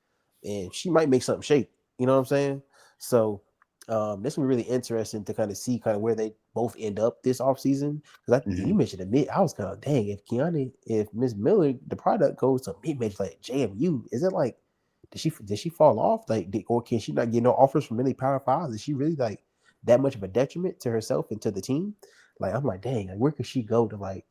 and she might make something shake. You know what I'm saying? So this will be really interesting to kind of see kind of where they both end up this offseason. Because you Hmm. mentioned a mid, I was kind of dang if Miss Miller, the product goes to mid major like JMU, is it like did she fall off or can she not get no offers from any Power Fives? Is she really like that much of a detriment to herself and to the team? Like I'm like dang, like where could she go to like?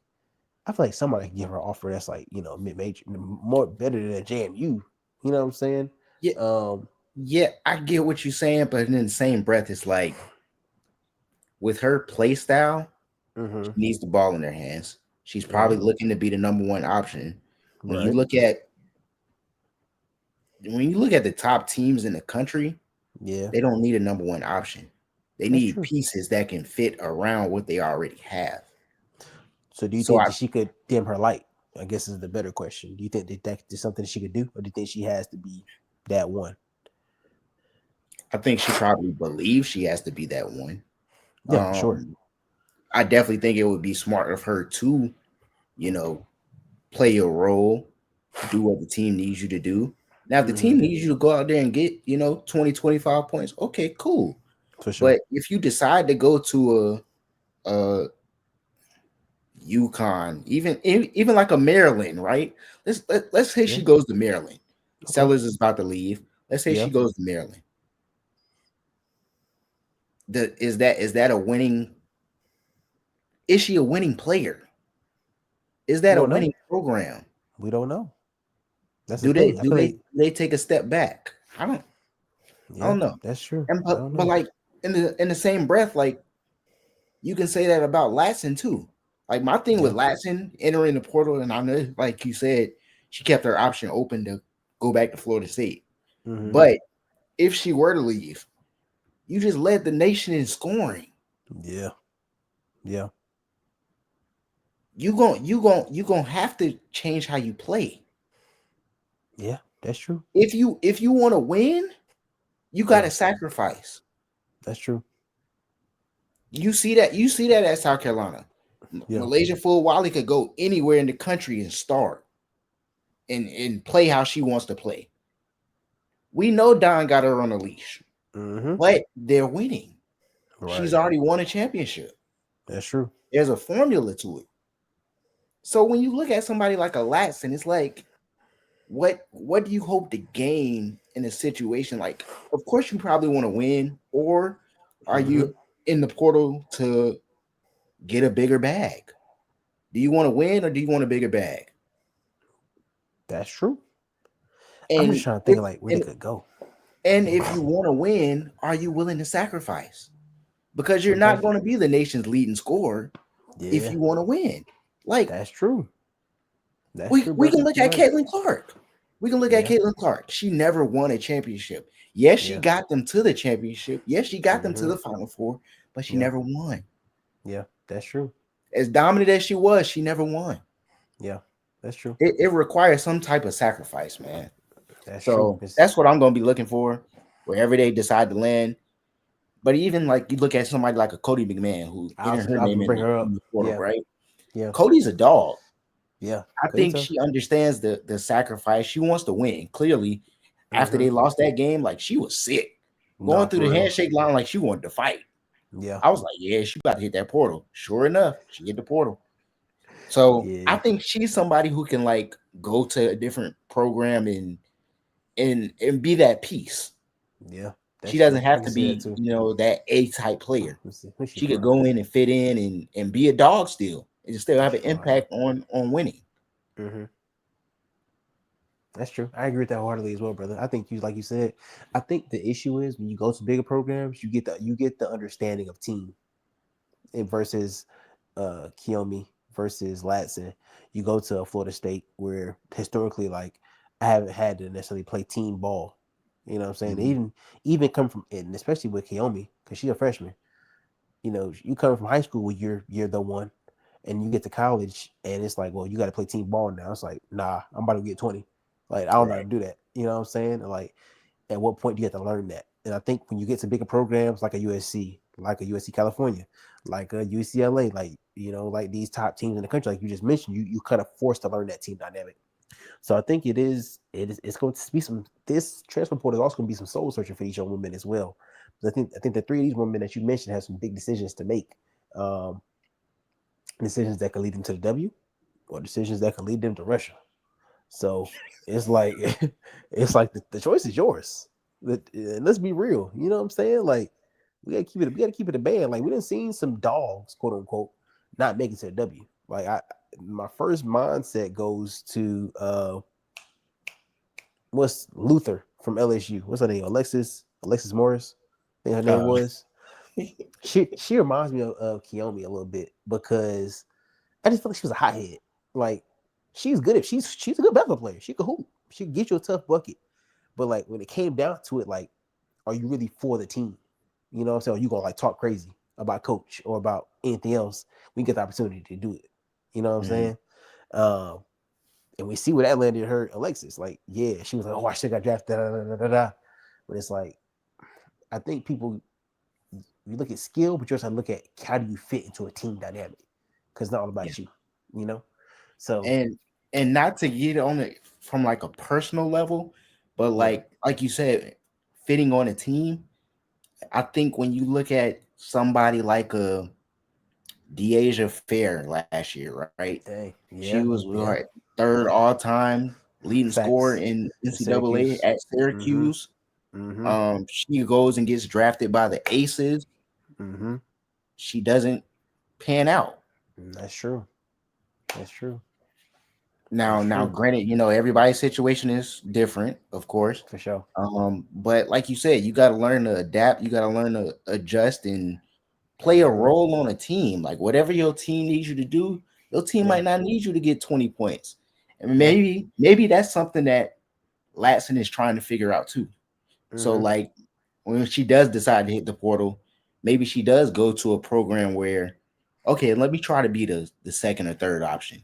I feel like somebody can give her an offer that's like mid major, more better than JMU. You know what I'm saying? Yeah. Um, Yeah. I get what you're saying, but in the same breath, it's like with her play style, she mm-hmm, needs the ball in her hands. She's probably mm-hmm, looking to be the number one option. When you right, look at when you look at the top teams in the country, yeah. they don't need a number one option. They That's need true. pieces that can fit around what they already have. So do you So think I, that she could dim her light? I guess is the better question. Do you think that is something she could do, or do you think she has to be that one? I think she probably believes she has to be that one. Yeah, for sure. Um, I definitely think it would be smart of her to, you know, play a role, do what the team needs you to do. Now, if the Mm-hmm. team needs you to go out there and get, 20, 25 points, okay, cool. For sure. But if you decide to go to a UConn, even like a Maryland, right? Let's say Yeah. she goes to Maryland. Okay. Sellers is about to leave. Let's say Yeah. she goes to Maryland. Is that a winning? Is she a winning player? Is We that a don't know. winning program? We don't know. That's the Do they thing. I do feel they like do they take a step back? I yeah, don't know. that's true. And I but, don't but know. like in the same breath, like you can say that about Latson too. Like my thing with Yeah. Latson entering the portal, and I know, like you said, she kept her option open to go back to Florida State. Mm-hmm. But if she were to leave, you just led the nation in scoring. Yeah. Yeah. You gonna have to change how you play. Yeah. That's true. If you want to win, you got Yeah. to sacrifice. That's true. You see that at South Carolina. Yeah. Malaysia for a while, he could go anywhere in the country and start and play how she wants to play. We know Don got her on a leash, Mm-hmm. but they're winning. She's Right. already won a championship. That's true. There's a formula to it. So when you look at somebody like a Latson, it's like, what do you hope to gain in a situation like? Of course, you probably want to win, or are Mm-hmm. you in the portal to get a bigger bag? Do you want to win or do you want a bigger bag? That's true. I'm just And trying to think if of like where they and, could go. and if you want to win, are you willing to sacrifice? Because you're not Sometimes. going to be the nation's leading scorer if Yeah. you want to win. Like That's true. That's we true, we brother. can look You're at right. Caitlin Clark. We can look at Yeah. Caitlin Clark. She never won a championship. Yes, she Yeah. got them to the championship. Yes, she got them to Mm-hmm. the Final Four, but she Yeah. never won. Yeah. That's true. As dominant as she was, she never won. Yeah. That's true. It requires some type of sacrifice, man. That's true. So that's what I'm gonna be looking for wherever they decide to land. But even like you look at somebody like a Cody McMahon who entered her I name was bring her up. in the portal, Yeah, right? yeah, Cody's a dog. yeah. I Cody think tough. she understands the sacrifice. She wants to win. Clearly, after Mm-hmm. they lost that game, like she was sick. Going Nah, through for the real. handshake line like she wanted to fight. Yeah, I was like, yeah, she about to hit that portal. Sure enough, she hit the portal. So I yeah, think she's somebody who can like go to a different program and be that piece. yeah. She That's true. doesn't I have can to see that be, too. that A type player. Let's see. Who's she She could from? go in and fit in and be a dog still and still have an Charlotte. impact on winning. Mm-hmm. That's true. I agree with that heartily as well, brother. I think you, like you said, I think the issue is when you go to bigger programs, you get the understanding of team, and versus Kiyomi versus Latson. You go to a Florida State where historically, like, I haven't had to necessarily play team ball. You know what I'm saying? Mhm. Even come from, and especially with Kiyomi, because she's a freshman. You know, you come from high school where you're the one, and you get to college, and it's like, well, you got to play team ball now. It's like, nah, I'm about to get 20. Like, I don't know how Right. to do that. You know what I'm saying? And like, at what point do you have to learn that? And I think when you get to bigger programs like a USC, like a USC California, like a UCLA, like, like these top teams in the country, like you just mentioned, you kind of forced to learn that team dynamic. So I think it's going to be some, this transfer portal is also going to be some soul searching for these young women as well. But I think the three of these women that you mentioned have some big decisions to make. Um, Decisions that could lead them to the W, or decisions that could lead them to Russia. So it's like it's like the choice is yours. Let's be real. You know what I'm saying? Like, we gotta keep it a band. Like, we done seen some dogs, quote unquote, not make it to the W. Like, my first mindset goes to what's Luther from LSU? What's her name? Alexis Morris, I think her name Uh, was. She reminds me of Kiyomi a little bit, because I just feel like she was a hothead. Like, she's good at she's a good basketball player. She could hoop. She could get you a tough bucket. But like, when it came down to it, like, are you really for the team? You know what I'm saying? Are you gonna like talk crazy about coach or about anything else? We get the opportunity to do it. You know what I'm mhm. saying? Um, and we see what that landed her, Alexis. Like, yeah, she was like, oh, I should have got drafted. Da, da, da, da, da. But it's like, I think people, you look at skill, but you also look at how do you fit into a team dynamic, because it's not all Yeah. about you. You know, so And not to get on it from like a personal level, but yeah. like you said, fitting on a team. I think when you look at somebody like a Deasia Fair last year, right? Dang. She Yeah. was Yeah. like third all time leading scorer Facts. in At NCAA Syracuse. at Mm-hmm. Syracuse. Mm-hmm. She goes and gets drafted by the Aces. Mm-hmm. She doesn't pan out. That's true. That's true. Now, That's true. granted, everybody's situation is different, of course. For sure. But like you said, you got to learn to adapt. You got to learn to adjust and play a Mm-hmm. role on a team. Like whatever your team needs you to do, your team Yeah. might not need you to get 20 points. And Yeah. maybe that's something that Latson is trying to figure out too. So Mm-hmm. like when she does decide to hit the portal, maybe she does go to a program where, okay, let me try to be the second or third option.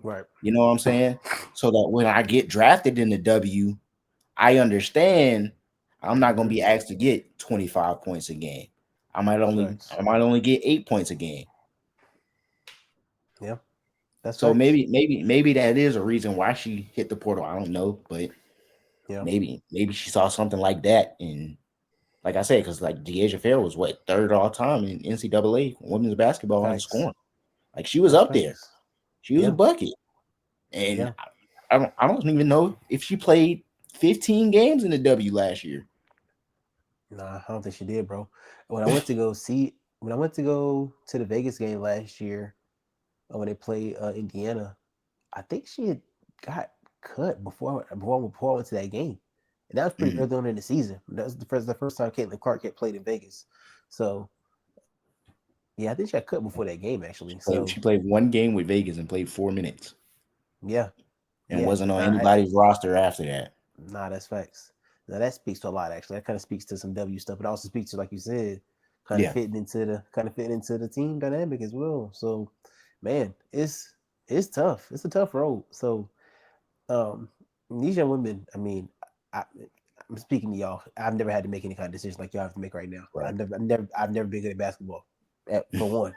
Right. You know what I'm saying? So that when I get drafted in the W, I understand I'm not gonna Mm-hmm. be asked to get 25 points a game. I might only Facts. I might only get 8 points a game. Yeah. That's So facts. maybe that is a reason why she hit the portal. I don't know, but Yeah. maybe she saw something like that. And like I said, because like Deasia Fair was what third all time in NCAA women's basketball in Facts. scoring. Like she was That's up there. facts. She was a Yeah. bucket. And Yeah. I don't even know if she played 15 games in the W last year. Nah, I don't think she did, bro. When I went to go see, when I went to go to the Vegas game last year, when they played Indiana, I think she had got cut before I went to that game, and that was pretty Mhm. early on in the season. That was the first time Caitlin Clark had played in Vegas. So yeah, I think she got cut before that game actually. So She played one game with Vegas and played 4 minutes yeah, and yeah, wasn't on nah, anybody's roster after that. nah, that's facts. Now that speaks to a lot actually. That kind of speaks to some W stuff, but also speaks to, like you said, Yeah. kind of fitting into the team dynamic as well. So man, it's tough. It's a tough road. So these young women, I mean, I'm speaking to y'all. I've never had to make any kind of decision like y'all have to make right now. Right. I've never been good at basketball. For one,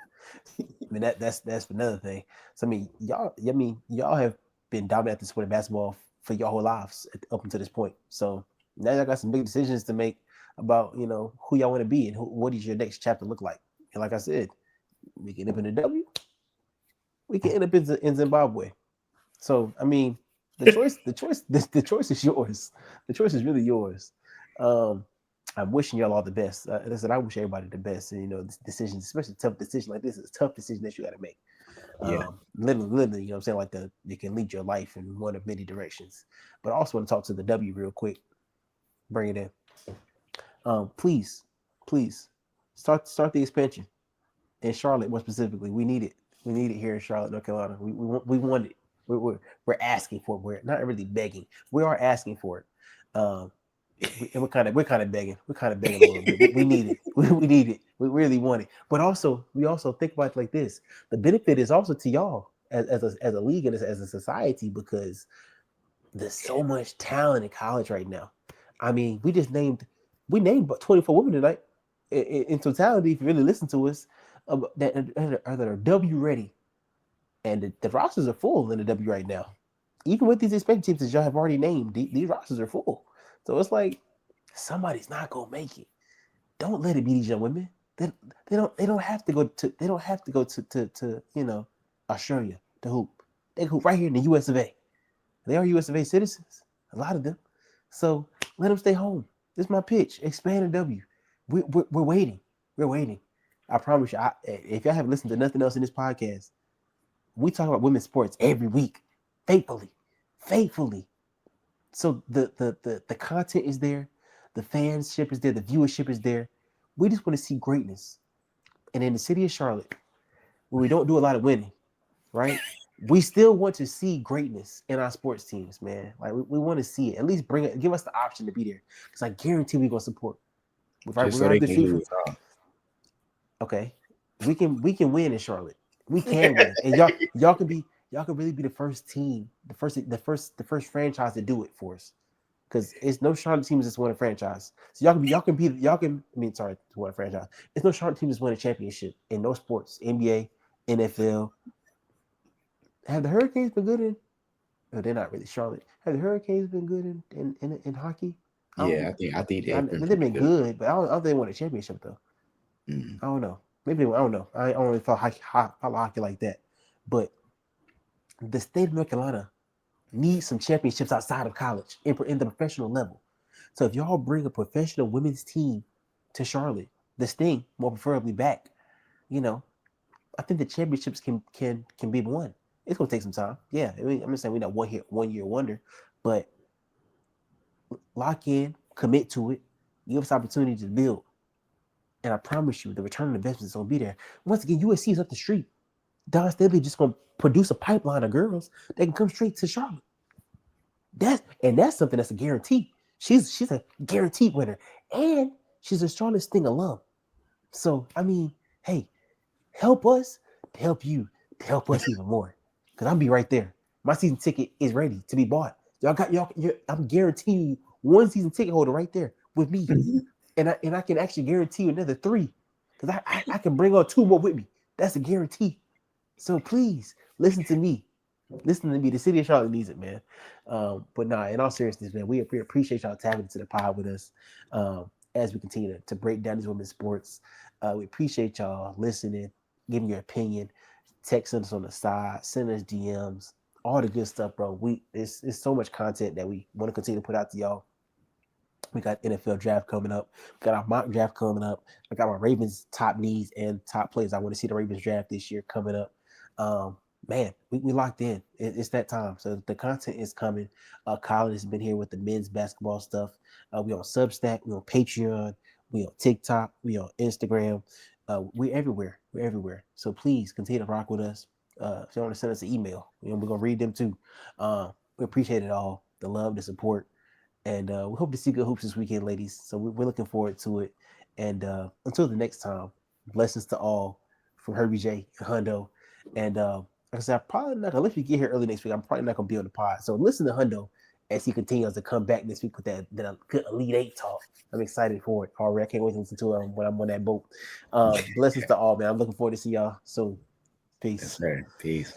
I mean that's another thing. So I mean, y'all have been dominant at the sport of basketball for your whole lives up until this point. So now y'all got some big decisions to make about who y'all want to be and what does your next chapter look like. And like I said, we can end up in the W, we can end up in Zimbabwe. So I mean, the choice is yours. The choice is really yours. Um, I'm wishing y'all all the best. Listen, I wish everybody the best. And decisions, especially tough decision like this, is a tough decision that you got to make. Yeah. Literally, what I'm saying, like it can lead your life in one of many directions. But I also want to talk to the W real quick. Bring it in. Please, please, start the expansion in Charlotte more specifically. We need it. We need it here in Charlotte, North Carolina. We want it. We're asking for it. We're not really begging. We are asking for it. Um, and we're kind of begging. We're kind of begging a little bit. We need it. We need it. We really want it. But also, we also think about it like this: the benefit is also to y'all as a league and as a society because there's so much talent in college right now. I mean, we named about 24 women tonight in totality. If you really listen to us, that are W ready, and the rosters are full in the W right now. Even with these expansion teams that y'all have already named, these rosters are full. So it's like somebody's not gonna make it. Don't let it be these young women. They don't have to go to Australia to hoop. They can hoop right here in the US of A. They are US of A citizens, a lot of them. So let them stay home. This is my pitch. Expand the W. We're waiting. We're waiting. I promise you. If y'all have listened to nothing else in this podcast, we talk about women's sports every week, faithfully, faithfully. So the content is there, the fanship is there, the viewership is there. We just want to see greatness. And in the city of Charlotte, where we don't do a lot of winning, right? We still want to see greatness in our sports teams, man. Like we want to see it. At least bring it, give us the option to be there. Because I guarantee we're gonna support. Just We're so right they the can street hear from. us out. Okay, we can win in Charlotte. We can win, and y'all can really be the first team, the first franchise to do it for us. Because it's no Charlotte teams that's won a franchise. So y'all can. I mean, sorry, to win a franchise. It's no Charlotte team that's won a championship in no sports, NBA, NFL. Have the Hurricanes been good in? No, they're not really Charlotte. Have the Hurricanes been good in hockey? I Yeah, don't. I think they've been They've pretty been good. good, but I don't think they won a championship though. Mm. I don't know. Maybe I don't know. I don't really follow hockey like that. But the state of North Carolina needs some championships outside of college in the professional level. So if y'all bring a professional women's team to Charlotte, the Sting more preferably back, you know, I think the championships can be won. It's gonna take some time. Yeah, I mean, I'm not saying we're not one year wonder, but lock in, commit to it, give us opportunity to build. And I promise you, the return on investment is gonna be there. Once again, USC is up the street. Don Staley just gonna produce a pipeline of girls that can come straight to Charlotte. That's something that's a guarantee. She's a guaranteed winner, and she's a Charlotte Sting alum. So I mean, hey, help us to help you to help us even more. Cause I'll be right there. My season ticket is ready to be bought. Y'all got y'all. I'm guaranteeing you one season ticket holder right there with me, and I can actually guarantee you another three, cause I can bring on two more with me. That's a guarantee. So please listen to me. Listen to me. The city of Charlotte needs it, man. But nah, in all seriousness, man, we appreciate y'all tapping into the pod with us as we continue to break down these women's sports. We appreciate y'all listening, giving your opinion, texting us on the side, sending us DMs, all the good stuff, bro. It's so much content that we want to continue to put out to y'all. We got NFL draft coming up. We got our mock draft coming up. I got my Ravens top needs and top players. I want to see the Ravens draft this year coming up. Man, we locked in. It's that time. So the content is coming. Colin has been here with the men's basketball stuff. We on Substack. We on Patreon. We on TikTok. We on Instagram. We're everywhere. We're everywhere. So please continue to rock with us. If you want to send us an email, we're gonna read them too. We appreciate it all. The love, the support. And we hope to see good hoops this weekend, ladies. So we're looking forward to it. And until the next time, blessings to all from Herbie J and Hundo. And like I said, I'm probably not gonna let you get here early next week. I'm probably not gonna be on the pod. So listen to Hundo as he continues to come back this week with that good Elite Eight talk. I'm excited for it already. I can't wait to listen to him when I'm on that boat. Blessings to all, man. I'm looking forward to see y'all soon. Peace. Yes, sir. Peace.